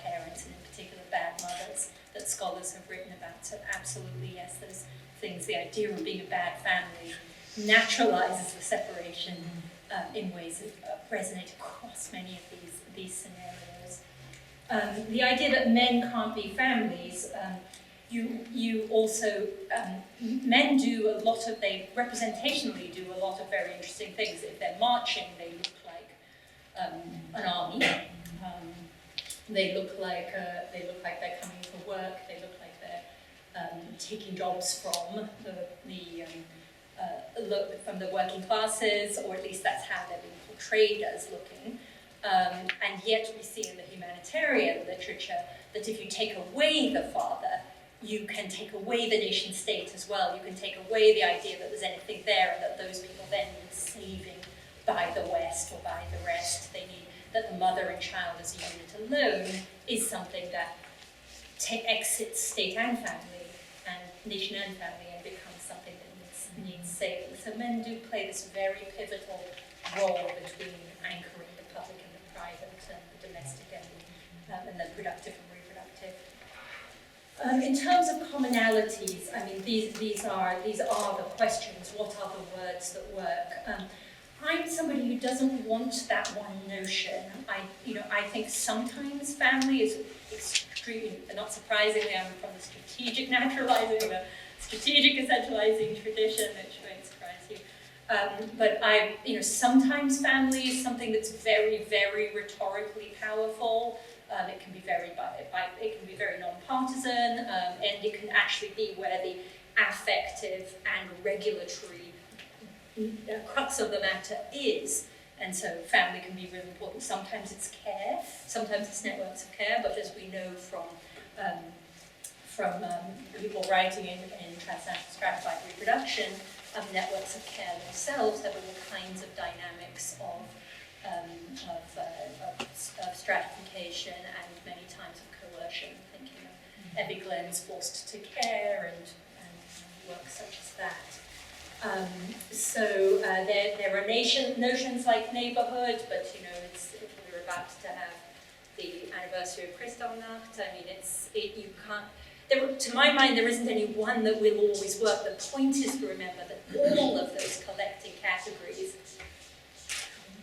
parents, and in particular bad mothers, that scholars have written about. So absolutely, yes, those things, the idea of being a bad family naturalizes the separation in ways that resonate across many of these scenarios. The idea that men can't be families, you also, men do a lot of, they representationally do a lot of very interesting things. If they're marching, they look like an army. They look like they're coming for work. They look like they're taking jobs from from the working classes, or at least that's how they're being portrayed as looking. And yet we see in the humanitarian literature that if you take away the father, you can take away the nation state as well. You can take away the idea that there's anything there and that those people then need saving by the West or by the rest. They need that the mother and child as a unit alone is something that exits state and family and nation and family and becomes something that needs saving. So men do play this very pivotal role between anchoring the public and the private and the domestic and the productive and reproductive. In terms of commonalities, I mean, these are the questions. What are the words that work? I'm somebody who doesn't want that one notion. I think sometimes family is extremely, not surprisingly, I'm from the strategic naturalizing, the strategic essentializing tradition, which won't surprise you. But sometimes family is something that's very, very rhetorically powerful. It can be very non-partisan, and it can actually be where the affective and regulatory crux of the matter is. And so family can be really important. Sometimes it's care, sometimes it's networks of care, but as we know from people writing in transnational stratified reproduction, networks of care themselves have all kinds of dynamics of stratification and many times of coercion, thinking of Evie Glenn's Forced to Care and work such as that. There are notions like neighborhood, but we're about to have the anniversary of Kristallnacht. I mean, you can't. To my mind, there isn't any one that will always work. The point is to remember that all of those collecting categories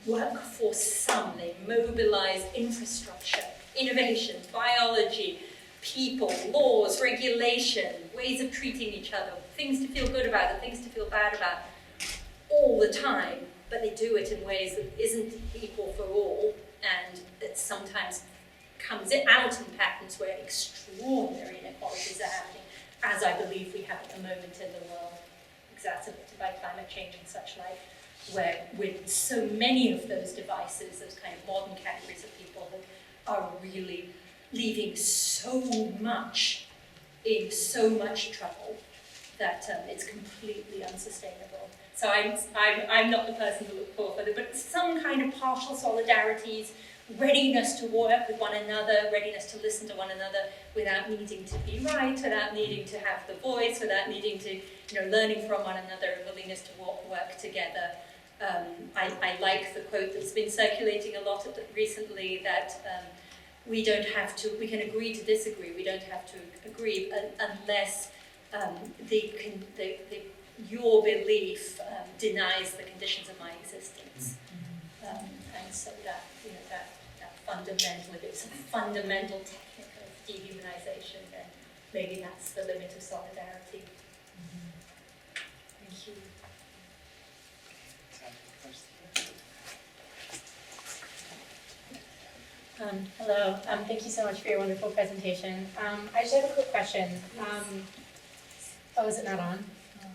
work for some. They mobilize infrastructure, innovation, biology, people, laws, regulation, ways of treating each other, things to feel good about and things to feel bad about all the time, but they do it in ways that isn't equal for all, and that sometimes comes out in patterns where extraordinary inequalities are happening, as I believe we have at the moment in the world, exacerbated by climate change and such like, where with so many of those devices, those kind of modern categories of people that are really leaving so much in so much trouble that it's completely unsustainable. So I'm not the person to look for it, but some kind of partial solidarities, readiness to work with one another, readiness to listen to one another without needing to be right, without needing to have the voice, without needing to, learning from one another, willingness to work together. I like the quote that's been circulating a lot recently that we can agree to disagree. We don't have to agree unless your belief denies the conditions of my existence. And so that fundamental, if it's a fundamental technique of dehumanization, then maybe that's the limit of solidarity. Thank you. Hello, thank you so much for your wonderful presentation. I just have a quick question. Is it not on?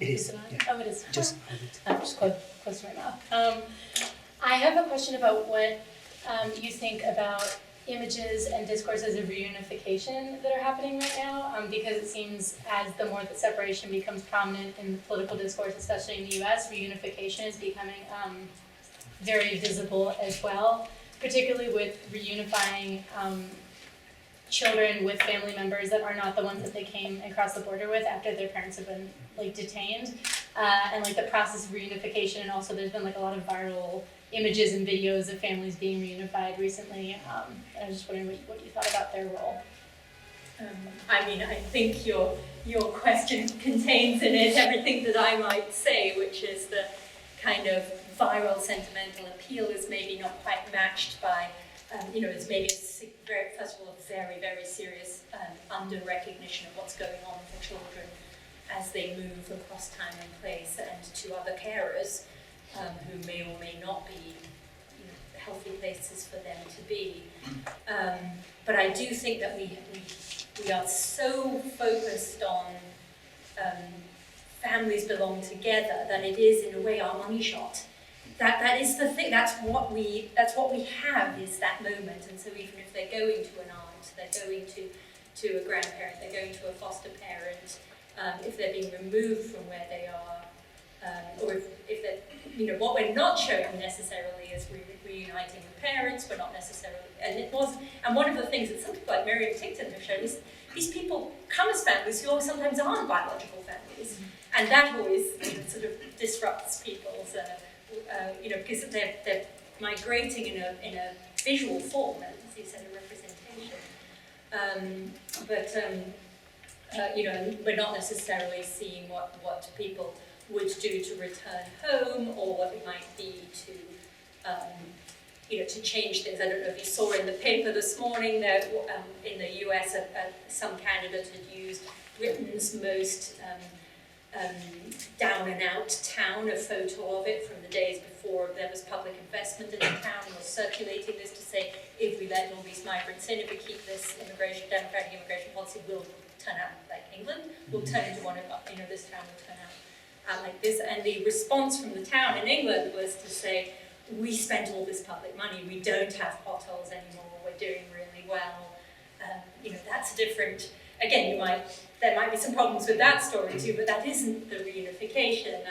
It is. It on? Yeah. Oh, it is. Just Just close to my mouth. I have a question about what you think about images and discourses of reunification that are happening right now, because it seems as the more that separation becomes prominent in the political discourse, especially in the US, reunification is becoming very visible as well, particularly with reunifying children with family members that are not the ones that they came across the border with after their parents have been detained, and the process of reunification. And also there's been a lot of viral images and videos of families being reunified recently. I was just wondering what you thought about their role. I think your question contains in it everything that I might say, which is the kind of viral sentimental appeal is maybe not quite matched by it's maybe first of all, a very, very serious under-recognition of what's going on for children as they move across time and place, and to other carers who may or may not be healthy places for them to be. But I do think that we are so focused on families belong together that it is in a way our money shot. That is the thing. That's what we have, is that moment. And so even if they're going to an aunt, they're going to a grandparent, they're going to a foster parent, if they're being removed from where they are, or if they're, what we're not showing necessarily is reuniting with parents. We're not necessarily, and one of the things that some people like Miriam Ticton have shown is these people come as families who sometimes aren't biological families, and that always sort of disrupts people's, because they're migrating in a visual form, as you said, a representation. We're not necessarily seeing what people would do to return home, or what it might be to change things. I don't know if you saw in the paper this morning that in the US, some candidate had used Britain's most down and out town, a photo of it from the days before there was public investment in the town, and was circulating this to say, if we let all these migrants in, if we keep this democratic immigration policy, we'll turn out like England, we'll turn into one of, this town will turn out like this. And the response from the town in England was to say, we spent all this public money, we don't have potholes anymore, we're doing really well. That's different. Again, there might be some problems with that story too, but that isn't the reunification.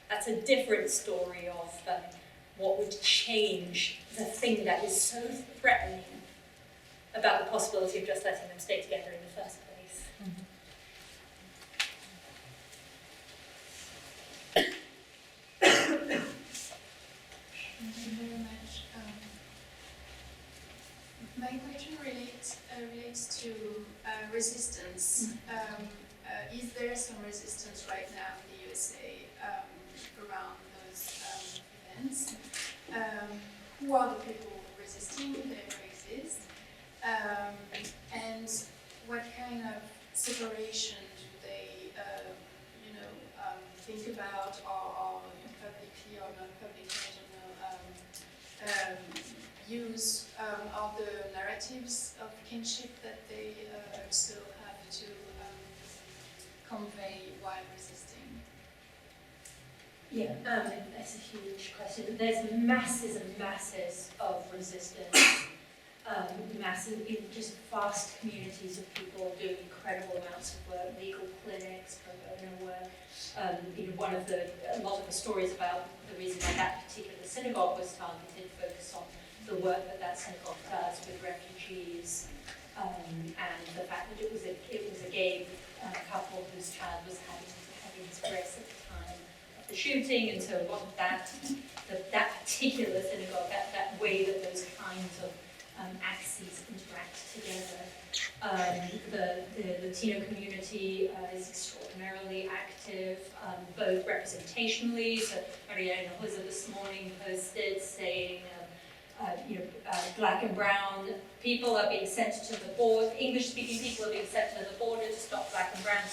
That's a different story of what would change the thing that is so threatening about the possibility of just letting them stay together in the first place. Mm-hmm. Thank you very much. My question relates to resistance. Is there some resistance right now in the USA around those events? Who are the people resisting? They exist. And what kind of separation do they, think about, or publicly or non-publicly, use of the narratives of kinship that they also have to convey while resisting? Yeah, that's a huge question. There's masses and masses of resistance, massive, just vast communities of people doing incredible amounts of work, legal clinics, pro bono work. A lot of the stories about the reason why that particular synagogue was targeted focus on the work that synagogue does with refugees, and the fact that it was a gay couple whose child was having his breast at the time of the shooting, and so a lot of that particular synagogue, that way that those kinds of axes interact together. The Latino community is extraordinarily active, both representationally. So Mariana Huza this morning posted saying, black and brown people are being sent to the border, English-speaking people are being sent to the border to stop black and brown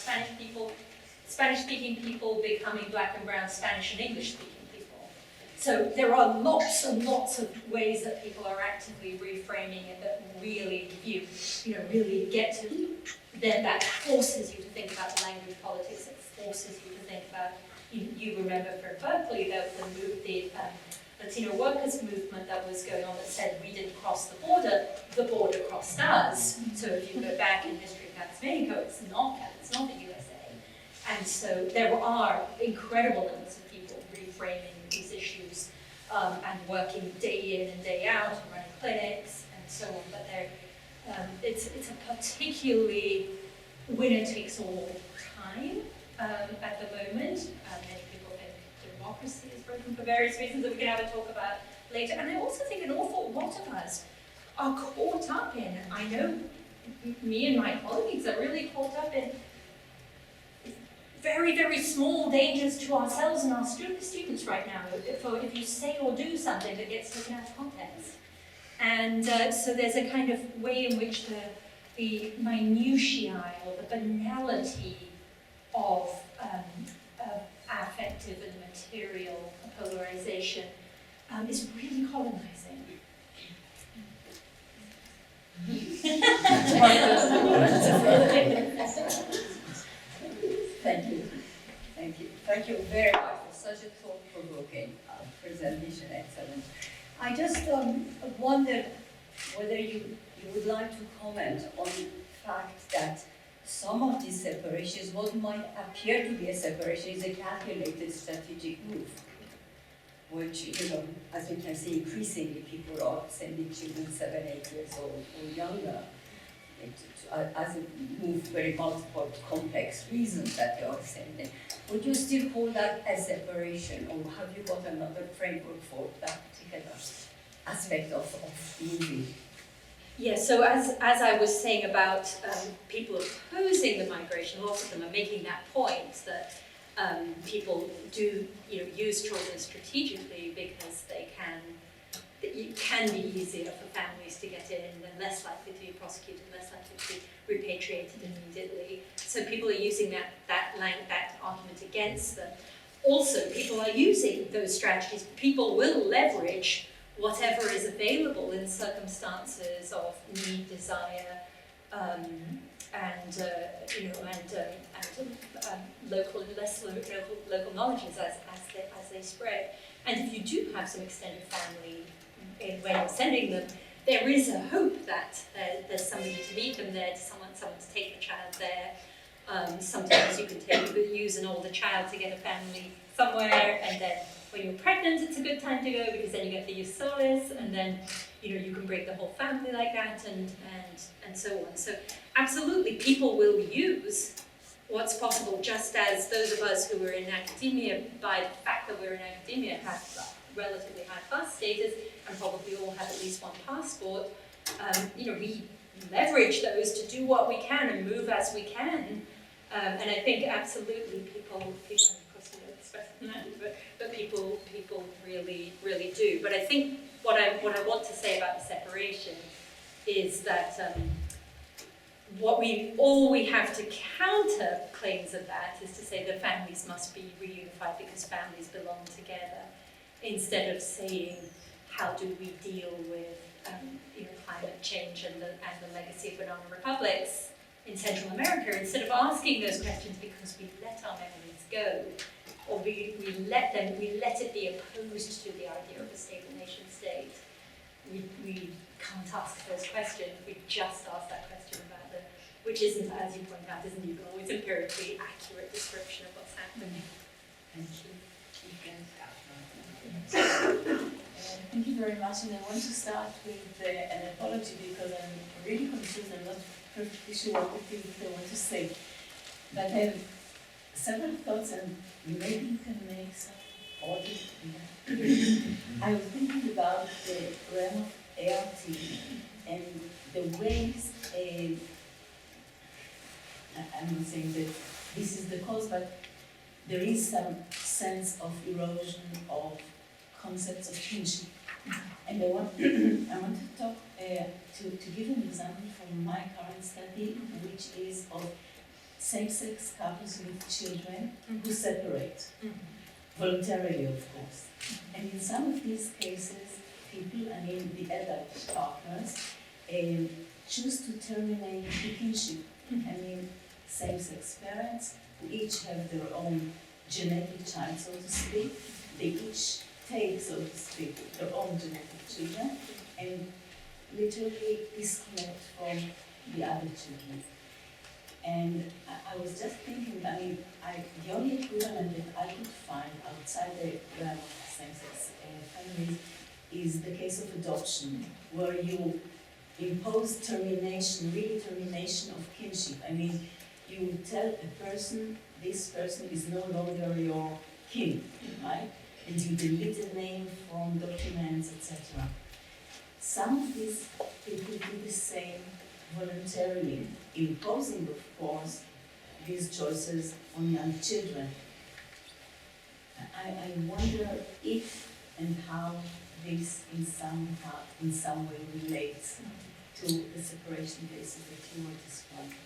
Spanish-speaking people becoming black and brown Spanish and English-speaking people. So there are lots and lots of ways that people are actively reframing it that really really get to, then that forces you to think about the language politics, it forces you to think about, you remember from Berkeley that the Latino workers movement that was going on that said we didn't cross the border crossed us. So if you go back in history of Mexico, it's not the USA. And so there are incredible numbers of people reframing these issues and working day in and day out and running clinics and so on. But it's a particularly winner-takes-all time at the moment. Many people think democracy is broken for various reasons that we can have a talk about later. And I also think an awful lot of us are caught up in, I know me and my colleagues are really caught up in very, very small dangers to ourselves and our students right now. If you say or do something that gets taken out of context, And so there's a kind of way in which the minutiae or the banality of affective and material polarization is really colonizing. Thank you. Thank you. Thank you very much for such a thought-provoking presentation. Excellent. I just wondered whether you would like to comment on the fact that some of these separations, what might appear to be a separation, is a calculated strategic move, which, as you can see, increasingly people are sending children 7, 8 years old or younger, as a move, very multiple complex reasons that they are sending. Would you still call that a separation, or have you got another framework for that particular aspect of moving? Yeah, so as I was saying about people opposing the migration, lots of them are making that point that people do use children strategically because it can be easier for families to get in, and less likely to be prosecuted, less likely to be repatriated immediately. So people are using that argument against them. Also, people are using those strategies. People will leverage whatever is available in circumstances of need, desire, local knowledges as they spread. And if you do have some extended family when you're sending them, there is a hope that there's somebody to meet them there, someone to take the child there. Sometimes you can use an older child to get a family somewhere, and then when you're pregnant, it's a good time to go because then you get to use solace, and then you can bring the whole family like that, and so on. So absolutely, people will use what's possible, just as those of us who are in academia, by the fact that we're in academia, have relatively high class status and probably all have at least one passport. We leverage those to do what we can and move as we can. And I think absolutely people, of course, but people really, really do. But I think what I want to say about the separation is that all we have to counter claims of that is to say that families must be reunified because families belong together, instead of saying how do we deal with climate change and the legacy of banana republics in Central America, instead of asking those questions because we let our memories go, or we let it be opposed to the idea of a stable nation state. We can't ask those questions, we just ask that question about them, which isn't, as you point out, isn't even always empirically accurate description of what's happening. Thank you. Thank you very much, and I want to start with an apology because I'm really confused. I'm not perfectly sure what I want to say. But I have several thoughts, and maybe you can make some order. I was thinking about the realm of ART and the ways, I'm not saying that this is the cause, but there is some sense of erosion of concepts of kinship. And I want to talk, to give an example from my current study, which is of same-sex couples with children who separate, voluntarily of course. And in some of these cases, people, the adult partners, choose to terminate the kinship. Same-sex parents who each have their own genetic child, so to speak, they each take, so to speak, their own genetic children and literally disconnect from the other children. And I was just thinking, the only equivalent that I could find outside the realm of same-sex families is the case of adoption, where you impose termination, really termination of kinship. You tell a person, this person is no longer your kin, right? And you delete the name from documents, etc. Some of these people do the same voluntarily, imposing, of course, these choices on young children. I wonder if and how this in some way relates to the separation cases that you were describing?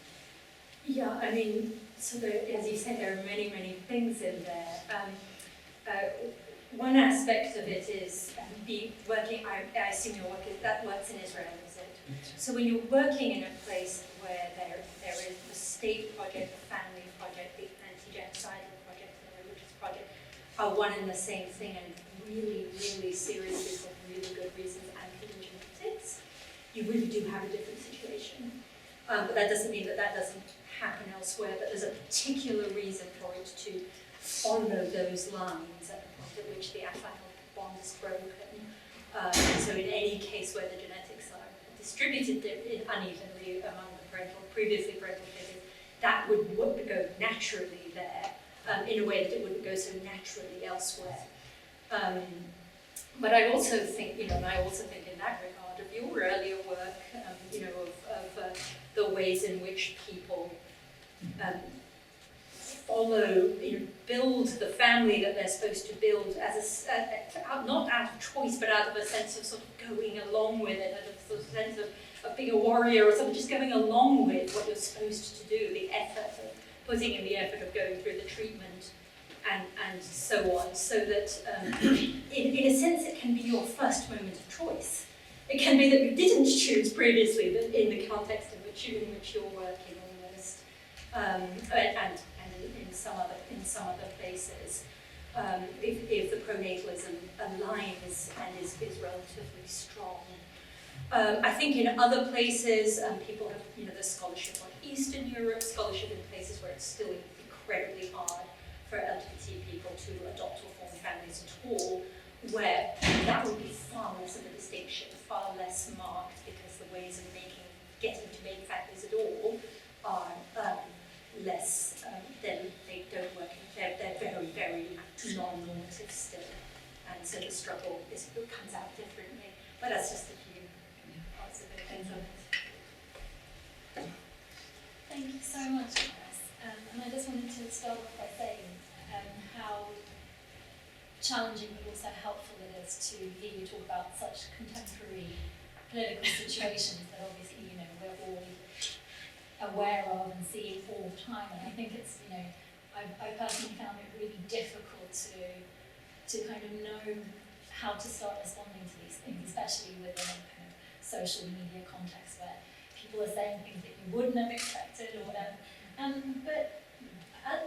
Yeah, I mean, so there, as you said, there are many, many things in there. One aspect of it is working, I assume your work that works in Israel, is it? So when you're working in a place where there is the state project, the family project, the anti-genocidal project, the religious project, are one and the same thing, and really, really seriously for really good reasons, anti-genetics, you really do have a different situation. But that doesn't mean that that doesn't happen elsewhere, but there's a particular reason for it to follow those lines at the point at which the affective bond is broken. So in any case where the genetics are distributed unevenly among the previously parental figures, that would go naturally there in a way that it wouldn't go so naturally elsewhere. But I also think, and I also think in that regard of your earlier work, of the ways in which people follow, build the family that they're supposed to build as not out of choice, but out of a sense of sort of going along with it, out of a sort of sense of being a warrior or something, just going along with what you're supposed to do, the effort of putting in the effort of going through the treatment and so on, so that in a sense it can be your first moment of choice. It can be that you didn't choose previously, but in the context in which you're working almost, and in some other places, if the pronatalism aligns and is relatively strong. I think in other places, people have, there's scholarship on Eastern Europe, scholarship in places where it's still incredibly hard for LGBT people to adopt or form families at all, where that would be far less of a distinction, far less marked, because the ways of getting to make families at all are less, they don't work, they're very, very non-normative still, and so the struggle comes out differently. But that's just a few parts of it. Thank you so much, Charis. And I just wanted to start off by saying how challenging but also helpful it is to hear you talk about such contemporary political situations that obviously, we're all aware of and see all the time. And I think it's, I personally found it really difficult to kind of know how to start responding to these things, especially within a kind of social media context where people are saying things that you wouldn't have expected or whatever. But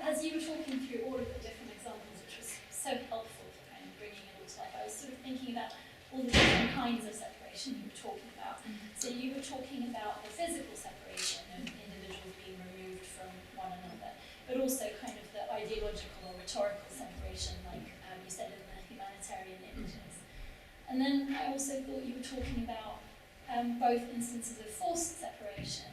as you were talking through all of the different examples, which was so helpful for kind of bringing it all to life, I was sort of thinking about all the different kinds of separation you were talking about. So you were talking about the physical separation of individuals being removed from one another, but also kind of the ideological or rhetorical separation, like you said in the humanitarian images. And then I also thought you were talking about both instances of forced separation,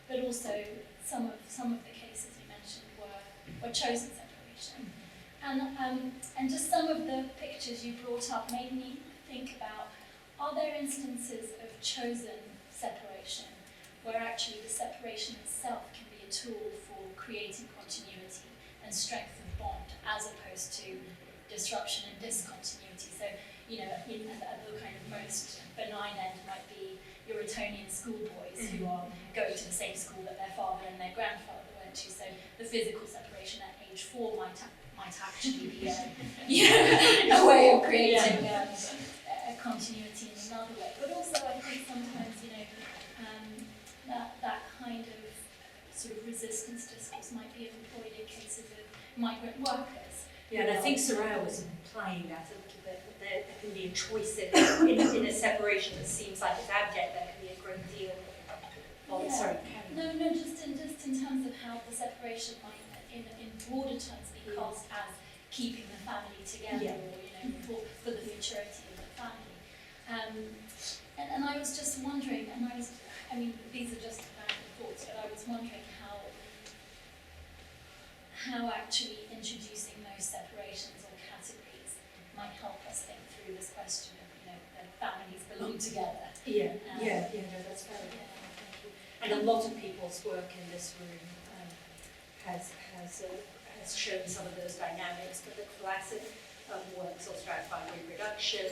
but also some of the cases you mentioned were chosen separation. And just some of the pictures you brought up made me think about, are there instances of chosen separation where actually the separation itself can be a tool for creating continuity and strength of bond, as opposed to disruption and discontinuity? So, at the kind of most benign end might be your Etonian schoolboys who are going to the same school that their father and their grandfather went to. So the physical separation at age 4 might actually be a way of creating a continuity in another way. But also I think sometimes, that kind of sort of resistance discourse might be employed in cases of migrant workers. Yeah, and I think Soraya was implying that a little bit, that there can be a choice in a separation that seems like it's abject. There can be a great deal of, sorry. No, just in terms of how the separation might, in broader terms, be cast as keeping the family together, or for the futurity of the family. And I was just wondering, these are just random thoughts, but I was wondering how actually introducing those separations or categories might help us think through this question of, that families belong together. No, that's fair. Thank you. And a lot of people's work in this room has shown some of those dynamics, but the classic works on stratified reproduction.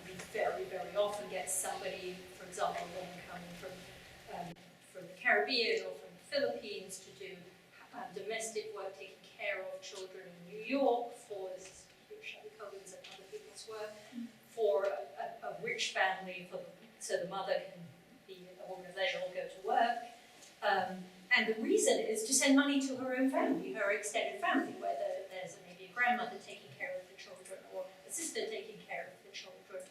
We very, very often get somebody, for example, a woman coming from the Caribbean or from the Philippines to do domestic work, taking care of children in New York for this Shelley Collins and other people's work, for a rich family, so the mother can be a woman of leisure or go to work. And the reason is to send money to her own family, her extended family, where there's maybe a grandmother taking care of the children or a sister taking care of the children.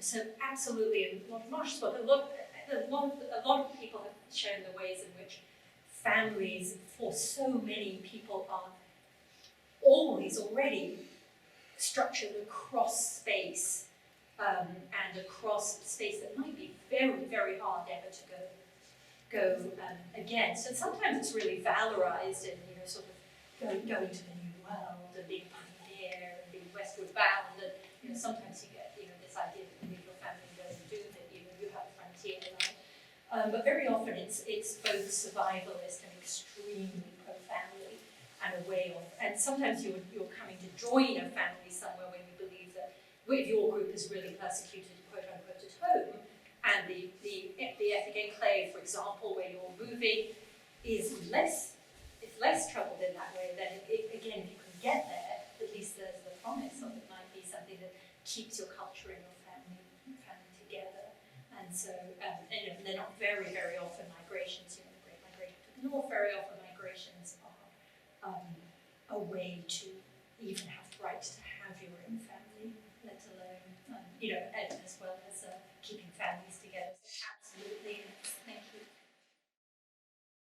So absolutely, and what Marsh spoke, a lot of people have shown the ways in which families for so many people are always already structured across space and across space that might be very, very hard ever to go against. And sometimes it's really valorized in, sort of going to the new world and being pioneer and being westward bound. And, sometimes you get, this idea that you leave your family and go and do that, you have a frontier life. But very often it's both survivalist and extremely pro-family and a way of, and sometimes you're coming to join a family somewhere when you believe that if your group is really persecuted, quote unquote, at home, and the ethnic enclave, for example, where you're moving, is less troubled in that way, then again, if you can get there, at least there's the promise of it might be something that keeps your culture and your family together. And so, they're not very, very often migrations, the Great Migration to the North, very often migrations are a way to